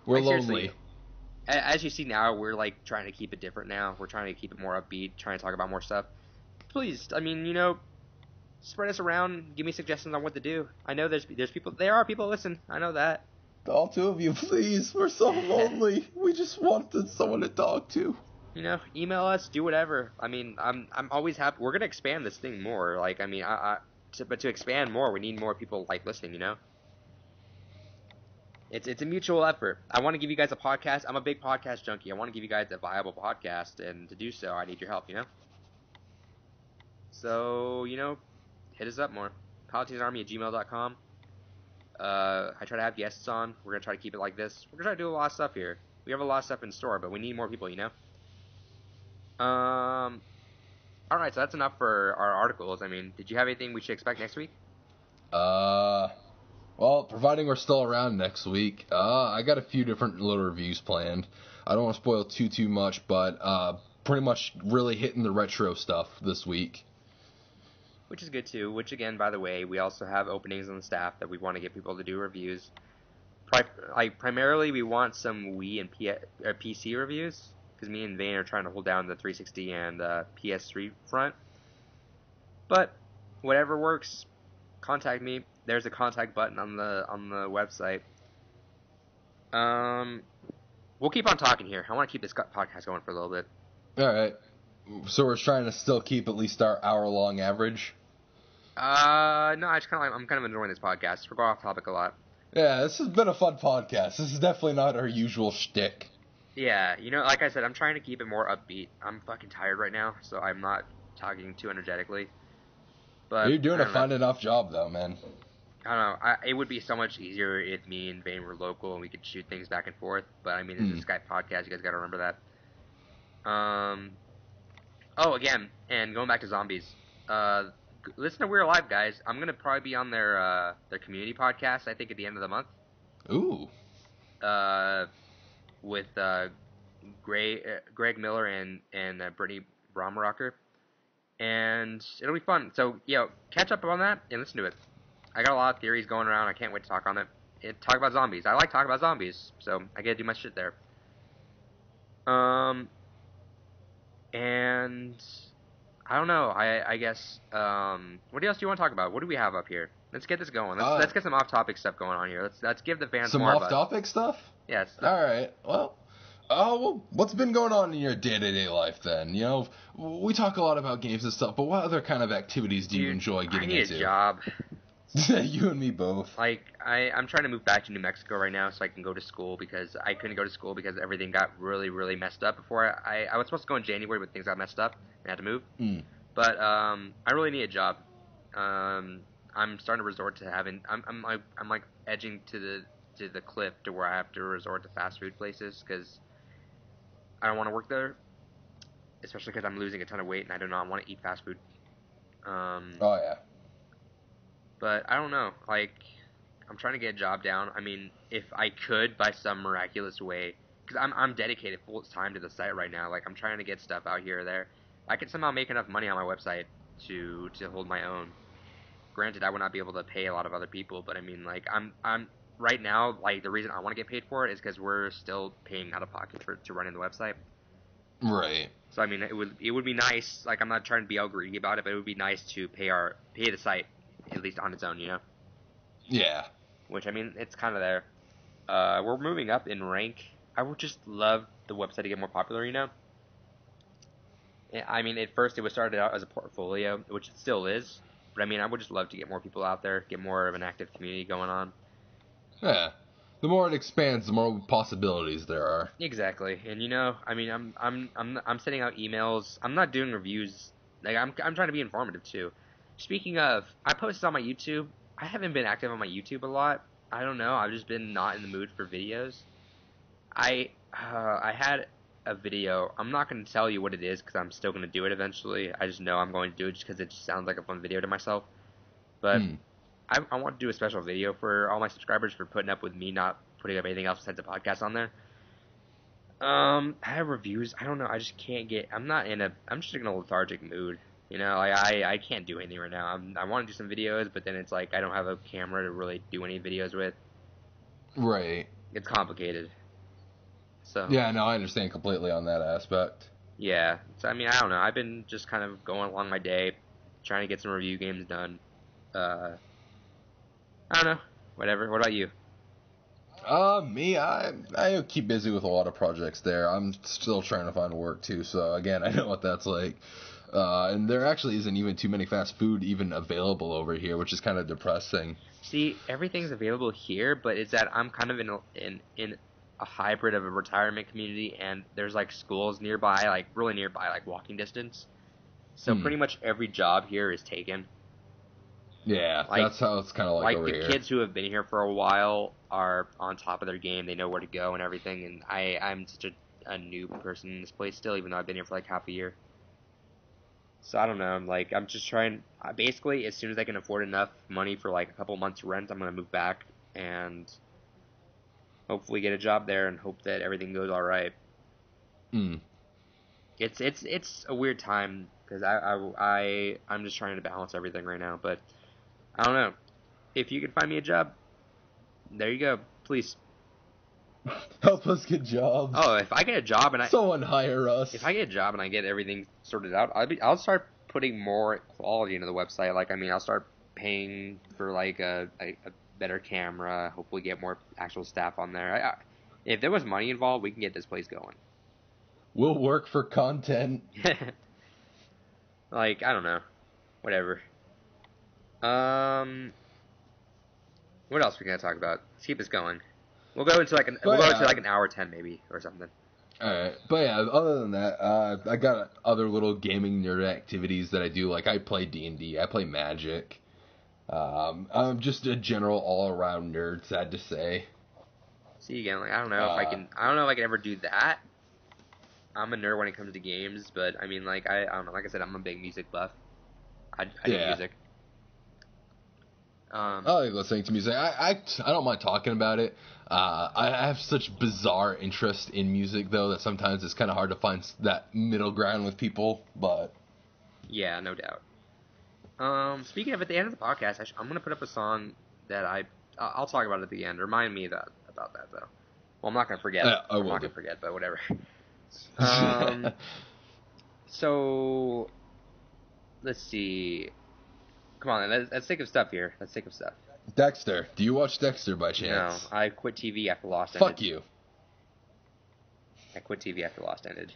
we're lonely. As you see now, we're like trying to keep it different now. We're trying to keep it more upbeat, trying to talk about more stuff. Please, I mean, spread us around. Give me suggestions on what to do. I know there's people. There are people that listen. I know that. All 2 of you, please. We're so lonely. We just wanted someone to talk to. Email us. Do whatever. I mean, I'm always happy. We're gonna expand this thing more. Like, I mean, but to expand more, we need more people like listening. It's a mutual effort. I want to give you guys a podcast. I'm a big podcast junkie. I want to give you guys a viable podcast, and to do so, I need your help. So hit us up more. PalutenaArmy@gmail.com. I try to have guests on. We're gonna try to keep it like this. We're gonna try to do a lot of stuff here. We have a lot of stuff in store, but we need more people. All right, so that's enough for our articles. I mean, did you have anything we should expect next week? Well, providing we're still around next week, I got a few different little reviews planned. I don't want to spoil too much, but pretty much really hitting the retro stuff this week. Which is good too. Which again, by the way, we also have openings on the staff that we want to get people to do reviews. Primarily, we want some Wii and PC reviews. Because me and Vane are trying to hold down the 360 and PS3 front. But whatever works, contact me. There's a contact button on the website. We'll keep on talking here. I want to keep this podcast going for a little bit. All right. So we're trying to still keep at least our hour-long average. No, I'm kind of enjoying this podcast. We're going off topic a lot. Yeah, this has been a fun podcast. This is definitely not our usual shtick. Yeah, like I said, I'm trying to keep it more upbeat. I'm fucking tired right now, so I'm not talking too energetically. But you're doing a fine enough job, though, man. I don't know. It would be so much easier if me and Vane were local and we could shoot things back and forth. But I mean, this is a Skype podcast. You guys got to remember that. Oh, again, and going back to zombies. Listen to We're Alive, guys. I'm gonna probably be on their community podcast. I think at the end of the month. Ooh. With Greg Miller and Brittany Bromrocker, and it'll be fun. So catch up on that and listen to it. I got a lot of theories going around. I can't wait to talk on it. Talk about zombies. I like talking about zombies, so I gotta do my shit there. And I don't know. I guess. What else do you want to talk about? What do we have up here? Let's get this going. Let's get some off-topic stuff going on here. Let's give the fans Some more off-topic stuff. Yes. All right. Well, what's been going on in your day-to-day life then? You know, we talk a lot about games and stuff, but what other kind of activities do you enjoy getting into? I need a job. You and me both. Like, I'm trying to move back to New Mexico right now so I can go to school because I couldn't go to school because everything got really, really messed up before. I was supposed to go in January, but things got messed up and I had to move. But I really need a job. I'm starting to resort to having. I'm like edging to the cliff to where I have to resort to fast food places because I don't want to work there, especially because I'm losing a ton of weight and I do not want to eat fast food. Oh yeah. But I don't know. Like, I'm trying to get a job down. I mean, if I could by some miraculous way, because I'm dedicated full time to the site right now. Like, I'm trying to get stuff out here or there. I could somehow make enough money on my website to hold my own. Granted, I would not be able to pay a lot of other people, but I mean, like, I'm right now, like, the reason I want to get paid for it is because we're still paying out of pocket to run in the website. Right. So I mean, it would be nice. Like, I'm not trying to be all greedy about it, but it would be nice to pay the site at least on its own, you know. Yeah. Which, I mean, it's kind of there. We're moving up in rank. I would just love the website to get more popular, you know. I mean, at first it was started out as a portfolio, which it still is. But I mean, I would just love to get more people out there, get more of an active community going on. Yeah. The more it expands, the more possibilities there are. Exactly. And you know, I mean, I'm sending out emails. I'm not doing reviews. Like, I'm trying to be informative too. Speaking of, I posted on my YouTube. I haven't been active on my YouTube a lot. I don't know. I've just been not in the mood for videos. I had a video. I'm not going to tell you what it is because I'm still going to do it eventually. I just know I'm going to do it just because it just sounds like a fun video to myself. But I want to do a special video for all my subscribers for putting up with me not putting up anything else besides a podcast on there. I have reviews. I don't know. I just can't get. I'm just in a lethargic mood. You know, I can't do anything right now. I want to do some videos, but then it's like I don't have a camera to really do any videos with. Right. It's complicated. So. Yeah, no, I understand completely on that aspect. Yeah. So, I mean, I don't know. I've been just kind of going along my day, trying to get some review games done. I don't know. Whatever. What about you? Me, I keep busy with a lot of projects there. I'm still trying to find work too, so again, I know what that's like. And there actually isn't even too many fast food even available over here, which is kind of depressing. See, everything's available here, but it's that I'm kind of in a hybrid of a retirement community, and there's like schools nearby, like really nearby, like walking distance. So pretty much every job here is taken. Yeah, like, that's how it's kind of like over here. Like the kids who have been here for a while are on top of their game. They know where to go and everything. And I'm such a new person in this place still, even though I've been here for like half a year. So I don't know. I'm just trying. Basically, as soon as I can afford enough money for like a couple months rent, I'm gonna move back and hopefully get a job there and hope that everything goes all right. It's a weird time because I'm just trying to balance everything right now, but I don't know. If you can find me a job, there you go. Please help us get jobs. Oh, if I get a job and someone hire us. If I get a job and I get everything sorted out, I'll start putting more quality into the website. Like, I mean, I'll start paying for like a better camera. Hopefully, get more actual staff on there. If there was money involved, we can get this place going. We'll work for content. Like, I don't know, whatever. What else are we gonna talk about? Let's keep this going. We'll go into like an hour 10 maybe or something. Alright, but yeah, other than that, I got other little gaming nerd activities that I do. Like, I play D&D, I play Magic. I'm just a general all-around nerd, sad to say. See, again, like, I don't know if I can ever do that. I'm a nerd when it comes to games, but I mean, like, I don't know. Like I said, I'm a big music buff. I do music. I like listening to music. I don't mind talking about it. I have such bizarre interest in music, though, that sometimes it's kind of hard to find that middle ground with people, but... Yeah, no doubt. Speaking of, at the end of the podcast, I'm going to put up a song that I'll talk about at the end. Remind me about that, though. Well, I'm not going to forget. I'm not going to forget, but whatever. So... let's see. Come on, let's think of stuff here. Let's think of stuff. Dexter. Do you watch Dexter by chance? No, I quit TV after Lost ended. Fuck you. I quit TV after Lost ended.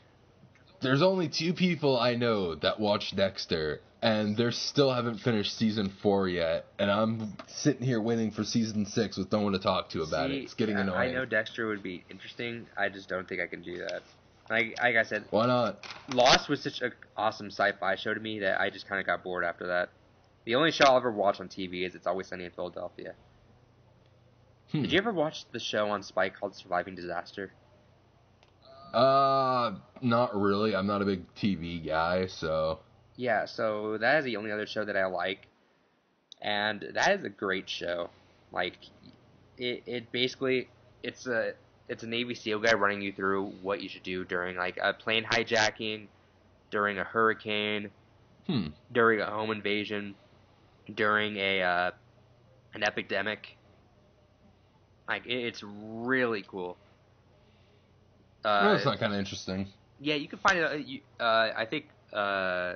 There's only 2 people I know that watch Dexter, and they still haven't finished season 4 yet, and I'm sitting here waiting for season 6 with no one to talk to about it. It's getting annoying. I know Dexter would be interesting. I just don't think I can do that. Like I said, why not? Lost was such an awesome sci-fi show to me that I just kind of got bored after that. The only show I'll ever watch on TV is It's Always Sunny in Philadelphia. Did you ever watch the show on Spike called Surviving Disaster? Not really. I'm not a big TV guy, so... Yeah, so that is the only other show that I like. And that is a great show. Like, it basically, it's a Navy SEAL guy running you through what you should do during, like, a plane hijacking, during a hurricane, during a home invasion, during an epidemic. Like, it's really cool. That's not kind of interesting. Yeah, you can find it. I think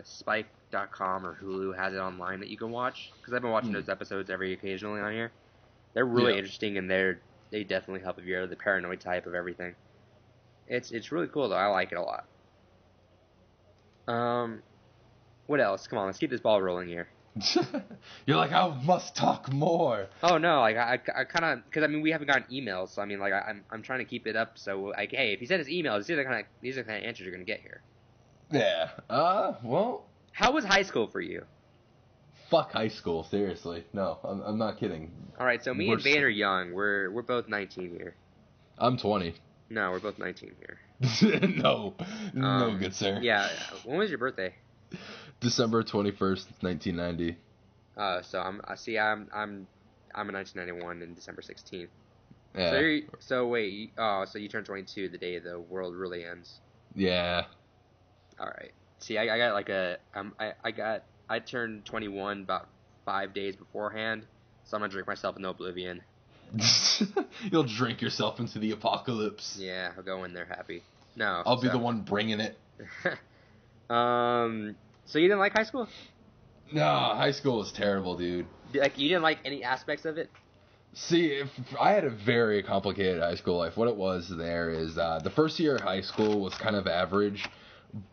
Spike.com or Hulu has it online that you can watch. Because I've been watching those episodes occasionally on here. They're really interesting, and they definitely help if you're the paranoid type of everything. It's really cool though. I like it a lot. What else? Come on, let's keep this ball rolling here. You're like, I must talk more. Oh no, like I kind of, because I mean we haven't gotten emails, so I mean like I'm trying to keep it up. So like, hey, if you send us emails, these are the kind of answers you're gonna get here. Yeah. Well. How was high school for you? Fuck high school, seriously. No, I'm not kidding. All right, so me and Vane are young. We're both 19 here. I'm 20. No, we're both 19 here. No, good sir. Yeah. When was your birthday? December 21st, 1990. So I'm a 1991 and December 16th. Yeah. So wait, so you turn 22 the day the world really ends. Yeah. All right. See, I got like I turned 21 about 5 days beforehand, so I'm gonna drink myself into oblivion. You'll drink yourself into the apocalypse. Yeah, I'll go in there happy. No, I'll be the one bringing it. So you didn't like high school? No, high school was terrible, dude. Like, you didn't like any aspects of it? See, I had a very complicated high school life. What it was there is the first year of high school was kind of average,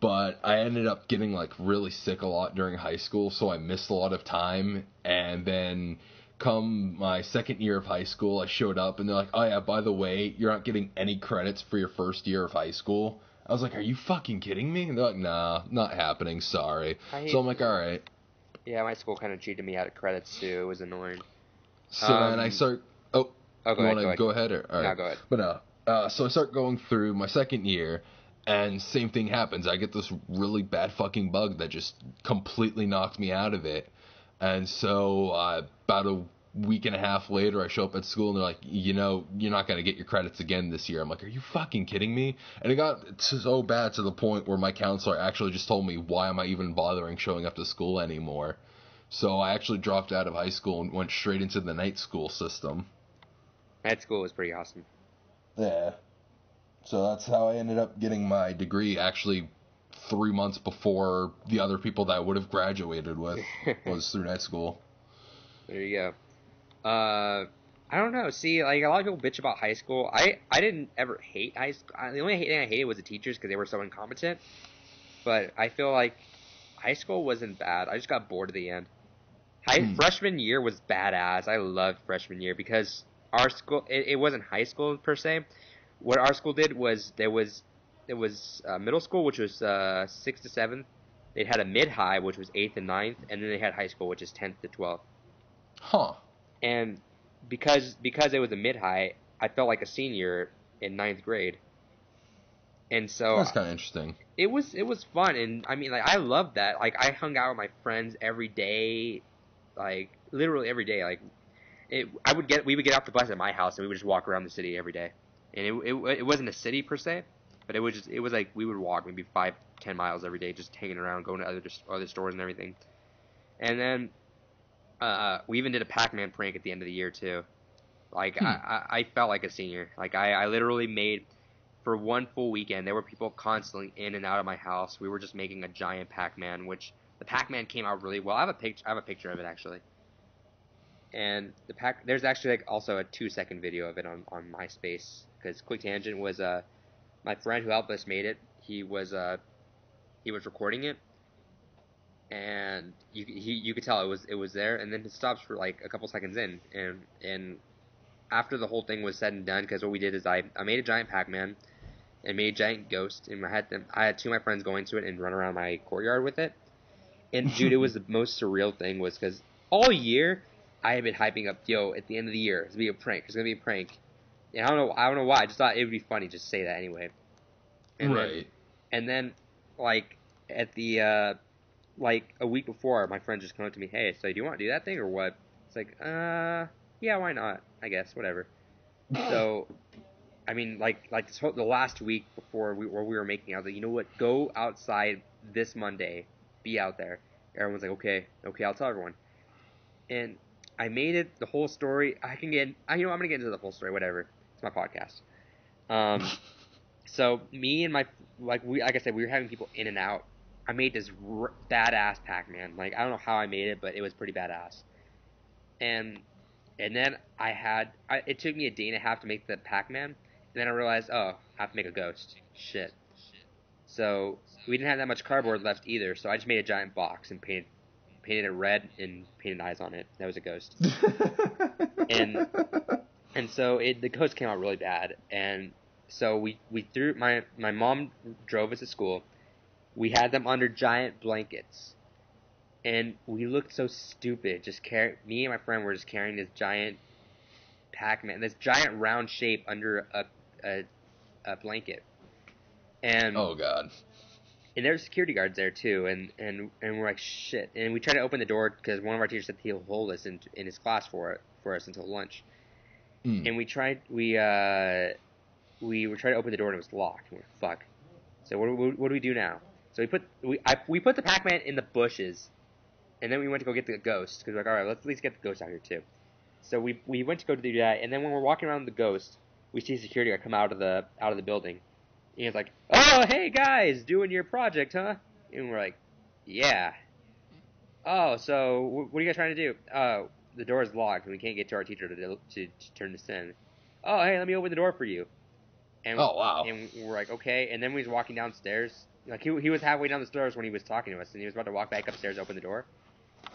but I ended up getting like really sick a lot during high school, so I missed a lot of time. And then come my second year of high school, I showed up and they're like, oh yeah, by the way, you're not getting any credits for your first year of high school. I was like, are you fucking kidding me? And they're like, nah, not happening, sorry. So I'm like, alright. Yeah, my school kind of cheated me out of credits too. It was annoying. So then I start... Oh, go ahead. Go ahead? Or, all right. No, go ahead. But so I start going through my second year, and same thing happens. I get this really bad fucking bug that just completely knocked me out of it. And so about a week and a half later, I show up at school, and they're like, you know, you're not going to get your credits again this year. I'm like, are you fucking kidding me? And it got so bad to the point where my counselor actually just told me, why am I even bothering showing up to school anymore? So I actually dropped out of high school and went straight into the night school system. Night school was pretty awesome. Yeah. So that's how I ended up getting my degree, actually 3 months before the other people that I would have graduated with was through night school. There you go. I don't know. See, like, a lot of people bitch about high school. I didn't ever hate high school. The only thing I hated was the teachers because they were so incompetent. But I feel like high school wasn't bad. I just got bored at the end. Freshman year was badass. I loved freshman year because our school, it wasn't high school per se. What our school did was it was middle school, which was 6th to 7th. They had a mid-high, which was 8th and 9th, and then they had high school, which is 10th to 12th. Huh. And because it was a mid-high, I felt like a senior in 9th grade. And so that's kind of interesting. It was fun, and I mean, like, I loved that. Like, I hung out with my friends every day, like literally every day. Like, we would get off the bus at my house, and we would just walk around the city every day. And it wasn't a city per se, but it was like we would walk maybe 5-10 miles every day, just hanging around, going to other stores and everything. And then we even did a Pac-Man prank at the end of the year too. Like I felt like a senior. Like I literally made for one full weekend, there were people constantly in and out of my house. We were just making a giant Pac-Man, which the Pac-Man came out really well. I have a picture of it actually. And there's actually like also a 2-second video of it on MySpace, because Quick Tangent was my friend who helped us made it. He was recording it, and you could tell it was there, and then it stops for like a couple seconds in, and after the whole thing was said and done, because what we did is I made a giant Pac-Man and made a giant ghost, and I had two of my friends go into it and run around my courtyard with it. And dude, it was the most surreal thing, was because all year I had been hyping up, yo, at the end of the year it's gonna be a prank. It's gonna be a prank. And I don't know why. I just thought it would be funny just to say that anyway. And right. Then like at the like a week before, my friend just came up to me, hey, so do you want to do that thing or what? It's like, yeah, why not? I guess, whatever. So, I mean, like the last week before we were making, I was like, you know what? Go outside this Monday. Be out there. Everyone's like, okay, I'll tell everyone. And I made it the whole story. I'm gonna get into the whole story. Whatever. It's my podcast. So me and like I said, we were having people in and out. I made this badass Pac-Man. Like, I don't know how I made it, but it was pretty badass. And then it took me a day and a half to make the Pac-Man, and then I realized, oh, I have to make a ghost. Shit. So we didn't have that much cardboard left either, so I just made a giant box and painted it red and painted eyes on it. That was a ghost. and so the ghost came out really bad, and so we threw my mom drove us to school. We had them under giant blankets. And we looked so stupid. Me and my friend were just carrying this giant Pac-Man, this giant round shape under a blanket. And oh god. And there were security guards there too. And we're like, shit. And we tried to open the door because one of our teachers said he'll hold us in his class for us until lunch. And we were trying to open the door and it was locked. And we're like, fuck. So what do we do now? So we put the Pac-Man in the bushes. And then we went to go get the ghost, because we're like, all right, let's at least get the ghost out here too. So we went to go do that, and then when we're walking around the ghost, we see a security guard come out of the building. And he's like, oh, hey guys, doing your project, huh? And we're like, yeah. Oh, so what are you guys trying to do? The door is locked, and we can't get to our teacher to turn this in. Oh, hey, let me open the door for you. And, oh, wow. And we're like, okay. And then we was walking downstairs. Like, he was halfway down the stairs when he was talking to us, and he was about to walk back upstairs to open the door.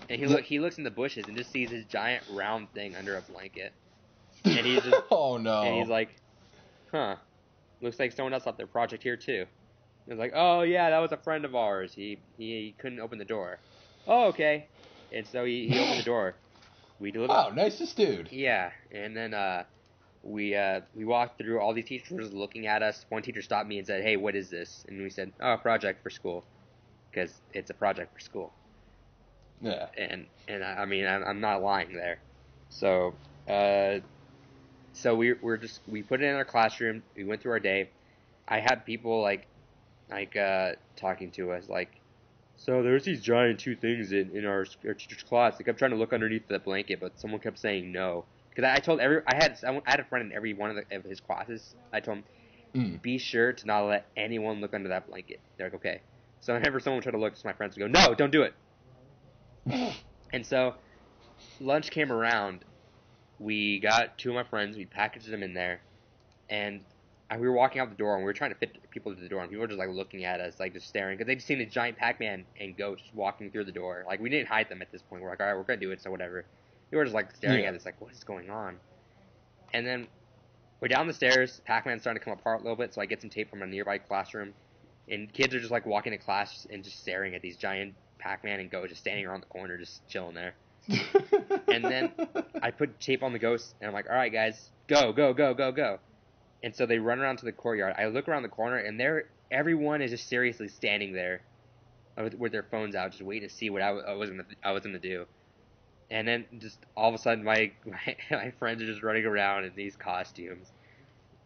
And he looks in the bushes and just sees his giant round thing under a blanket. And he's just, oh no. And he's like, huh, looks like someone else left their project here too. And he's like, oh yeah, that was a friend of ours. He couldn't open the door. Oh, okay. And so he opened the door. We delivered. Wow, nicest dude. Yeah. And then we walked through, all these teachers looking at us. One teacher stopped me and said, hey, what is this? And we said, oh, a project for school. Because it's a project for school. Yeah. And I mean, I'm not lying there. So we put it in our classroom. We went through our day. I had people like talking to us like, so there's these giant two things in our teacher's class. They kept trying to look underneath the blanket, but someone kept saying no. Because I told I had a friend in every one of his classes. I told him, be sure to not let anyone look under that blanket. They're like, okay. So whenever someone tried to look, my friends would go, no, don't do it. And so lunch came around. We got two of my friends. We packaged them in there, and we were walking out the door, and we were trying to fit people to the door, and people were just like looking at us, like just staring, because they'd seen a giant Pac-Man and ghost walking through the door. Like, we didn't hide them at this point. We're like, all right, we're gonna do it, so whatever. They were just like staring at us, like, what is going on? And then we're down the stairs. Pac-Man's starting to come apart a little bit, so I get some tape from a nearby classroom, and kids are just like walking to class and just staring at these giant Pac-Man and Ghost just standing around the corner, just chilling there. And then I put tape on the ghost, and I'm like, all right, guys, go, go, go, go, go. And so they run around to the courtyard. I look around the corner, and everyone is just seriously standing there with their phones out, just waiting to see what I was gonna do. And then just all of a sudden, my friends are just running around in these costumes.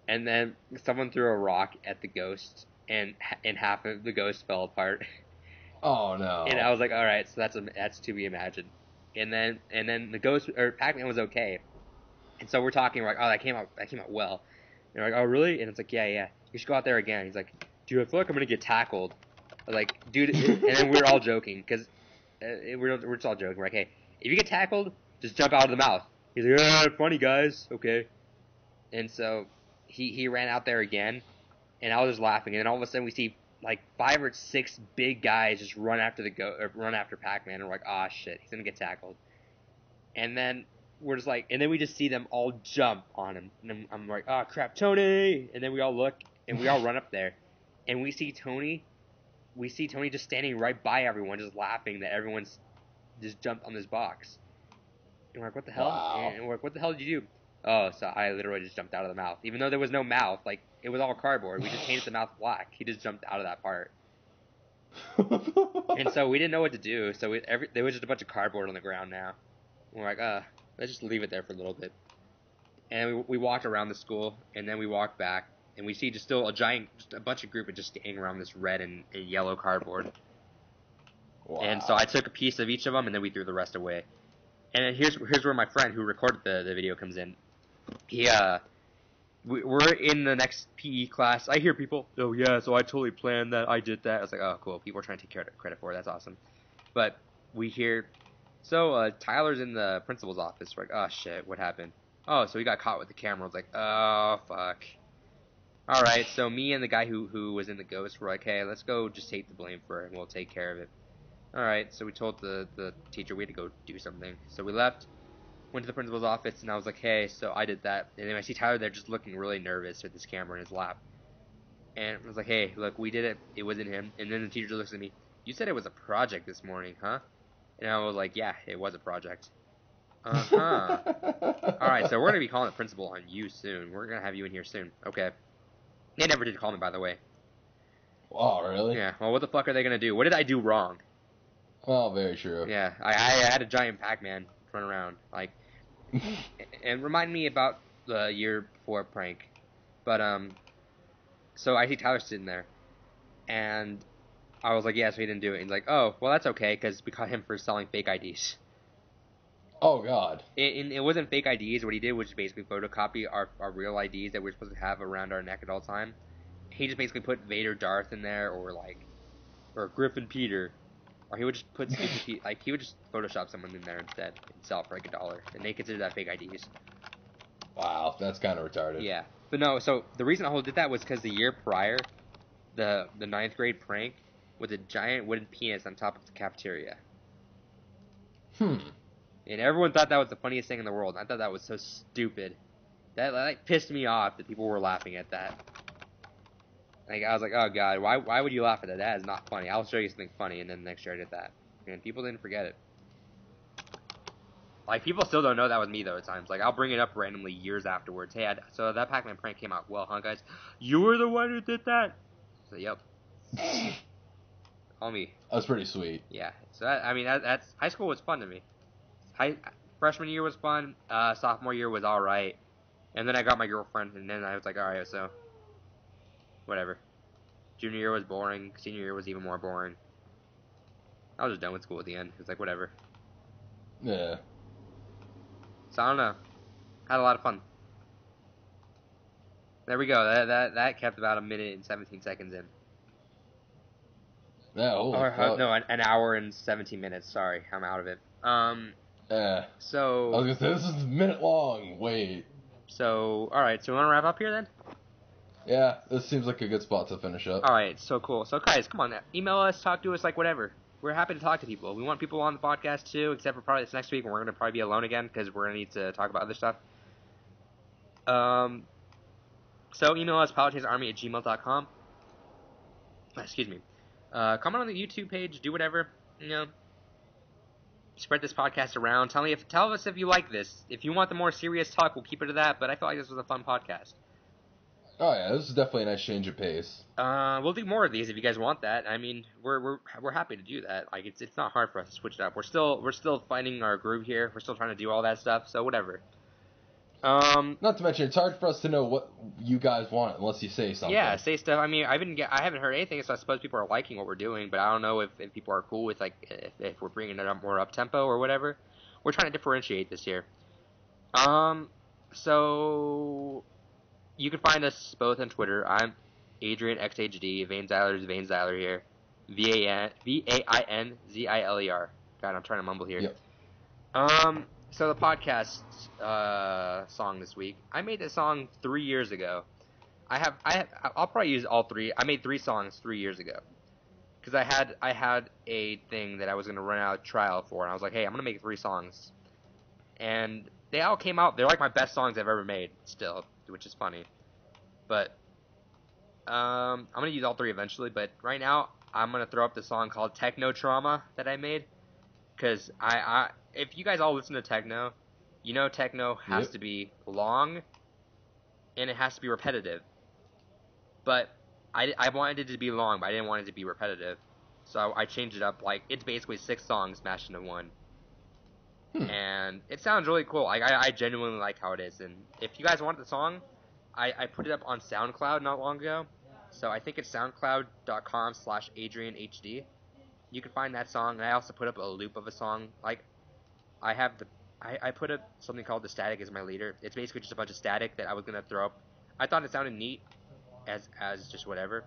And then someone threw a rock at the ghost, and half of the ghost fell apart. Oh no! And I was like, all right, so that's to be imagined. And then the ghost or Pac-Man was okay. And so we're talking, we're like, oh, that came out well. And we're like, oh, really? And it's like, yeah. You should go out there again. He's like, dude, I feel like I'm going to get tackled. I was like, dude, and then we're all joking, because we're just all joking. We're like, hey, if you get tackled, just jump out of the mouth. He's like, funny, guys. Okay. And so he ran out there again, and I was just laughing. And then all of a sudden we see like 5 or 6 big guys just run after Pac-Man. And we're like, ah, shit, he's going to get tackled. And then we're just like, and then we just see them all jump on him. And I'm like, oh, crap, Tony. And then we all look, and we all run up there. And we see Tony just standing right by everyone, just laughing that everyone's just jumped on this box. And we're like, what the hell? Wow. And we're like, what the hell did you do? Oh, so I literally just jumped out of the mouth. Even though there was no mouth, like, it was all cardboard. We just painted the mouth black. He just jumped out of that part. And so we didn't know what to do. So there was just a bunch of cardboard on the ground now. And we're like, let's just leave it there for a little bit. And we walked around the school, and then we walked back, and we see just still a bunch of group of just standing around this red and yellow cardboard. Wow. And so I took a piece of each of them, and then we threw the rest away. And then here's where my friend who recorded the video comes in. We're in the next PE class. I hear people, oh yeah, so I totally planned that, I did that. I was like, oh cool, people are trying to take credit for it, that's awesome. But we hear, so Tyler's in the principal's office. We're like, oh shit, what happened? Oh, so he got caught with the camera. I was like, oh fuck. Alright, so me and the guy who was in the ghost were like, hey, let's go just take the blame for it and we'll take care of it. Alright, so we told the teacher we had to go do something. So we left, went to the principal's office, and I was like, hey, so I did that. And then I see Tyler there just looking really nervous with this camera in his lap. And I was like, hey, look, we did it. It wasn't him. And then the teacher looks at me, you said it was a project this morning, huh? And I was like, yeah, it was a project. Uh-huh. Alright, so we're going to be calling the principal on you soon. We're going to have you in here soon. Okay. They never did call me, by the way. Oh, really? Yeah, well, what the fuck are they going to do? What did I do wrong? Oh, very true. Yeah, I had a giant Pac-Man run around, like, and remind me about the year before prank. But so I see Tyler sitting there, and I was like, yeah, so he didn't do it. And he's like, oh, well, that's okay, because we caught him for selling fake IDs. Oh God. It wasn't fake IDs. What he did was just basically photocopy our real IDs that we're supposed to have around our neck at all time. He just basically put Vader Darth in there, or Griffin Peter. Or he would just put stupid, like, he would just Photoshop someone in there instead and sell it for like $1. And they consider that fake IDs. Wow, that's kind of retarded. Yeah. But no, so the reason I did that was because the year prior, the 9th grade prank was a giant wooden penis on top of the cafeteria. And everyone thought that was the funniest thing in the world. I thought that was so stupid. That like pissed me off that people were laughing at that. Like, I was like, oh god, why would you laugh at that? That is not funny. I'll show you something funny, and then next year I did that. And people didn't forget it. Like, people still don't know that was me, though, at times. Like, I'll bring it up randomly years afterwards. Hey, so that Pac-Man prank came out well, huh, guys? You were the one who did that? So, yep. Call me. That's pretty sweet. Yeah. So, that's high school was fun to me. Freshman year was fun. Sophomore year was alright. And then I got my girlfriend, and then I was like, alright, so whatever. Junior year was boring. Senior year was even more boring. I was just done with school at the end. It was like, whatever. Yeah. So I don't know. Had a lot of fun. There we go. That kept about 1 minute and 17 seconds in. Yeah. No, an hour and 17 minutes. Sorry, I'm out of it. Yeah. So I was gonna say this is a minute long. Wait. So all right. So we want to wrap up here then? Yeah, this seems like a good spot to finish up. Alright, so cool. So guys, come on, email us, talk to us, like whatever. We're happy to talk to people. We want people on the podcast too, except for probably this next week when we're going to probably be alone again because we're going to need to talk about other stuff. So email us, politicsarmy@gmail.com. Excuse me. Comment on the YouTube page, do whatever, you know. Spread this podcast around. Tell us if you like this. If you want the more serious talk, we'll keep it to that, but I feel like this was a fun podcast. Oh yeah, this is definitely a nice change of pace. We'll do more of these if you guys want that. I mean, we're happy to do that. Like, it's not hard for us to switch it up. We're still finding our groove here. We're still trying to do all that stuff. So whatever. Not to mention, it's hard for us to know what you guys want unless you say something. Yeah, say stuff. I mean, I haven't heard anything, so I suppose people are liking what we're doing. But I don't know if people are cool with like if we're bringing it up more up tempo or whatever. We're trying to differentiate this here. So You can find us both on Twitter. I'm Adrian XHD. Vane Zyler is Vane Zyler here. Vainziler. God, I'm trying to mumble here. Yep. So the podcast song this week. I made this song 3 years ago. I'll probably use all three. I made 3 songs 3 years ago. Because I had a thing that I was gonna run out of trial for, and I was like, hey, I'm gonna make 3 songs. And they all came out. They're like my best songs I've ever made, still, which is funny. But I'm gonna use all 3 eventually. But right now, I'm gonna throw up the song called Techno Trauma that I made. Because if you guys all listen to techno, you know techno has to be long, and it has to be repetitive. But I wanted it to be long, but I didn't want it to be repetitive. So I changed it up. Like, it's basically 6 songs smashed into one. And it sounds really cool. Like, I genuinely like how it is. And if you guys want the song, I put it up on SoundCloud not long ago. So I think it's soundcloud.com/AdrianHD. You can find that song. And I also put up a loop of a song. Like, I put up something called the static as my leader. It's basically just a bunch of static that I was going to throw up. I thought it sounded neat as just whatever.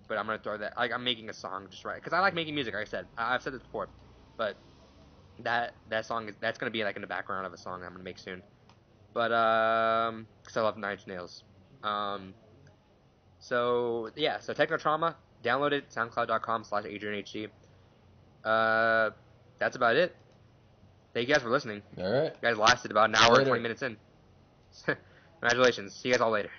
But I'm going to throw that. Like, I'm making a song just right. Because I like making music, like I said. I've said this before. But that song that's gonna be like in the background of a song I'm gonna make soon. But because I love Nine Inch Nails. So yeah, so Techno Trauma, download it, soundcloud.com/AdrianHD. That's about it. Thank you guys for listening. All right. You guys lasted about an hour and 20 minutes in. Congratulations. See you guys all later.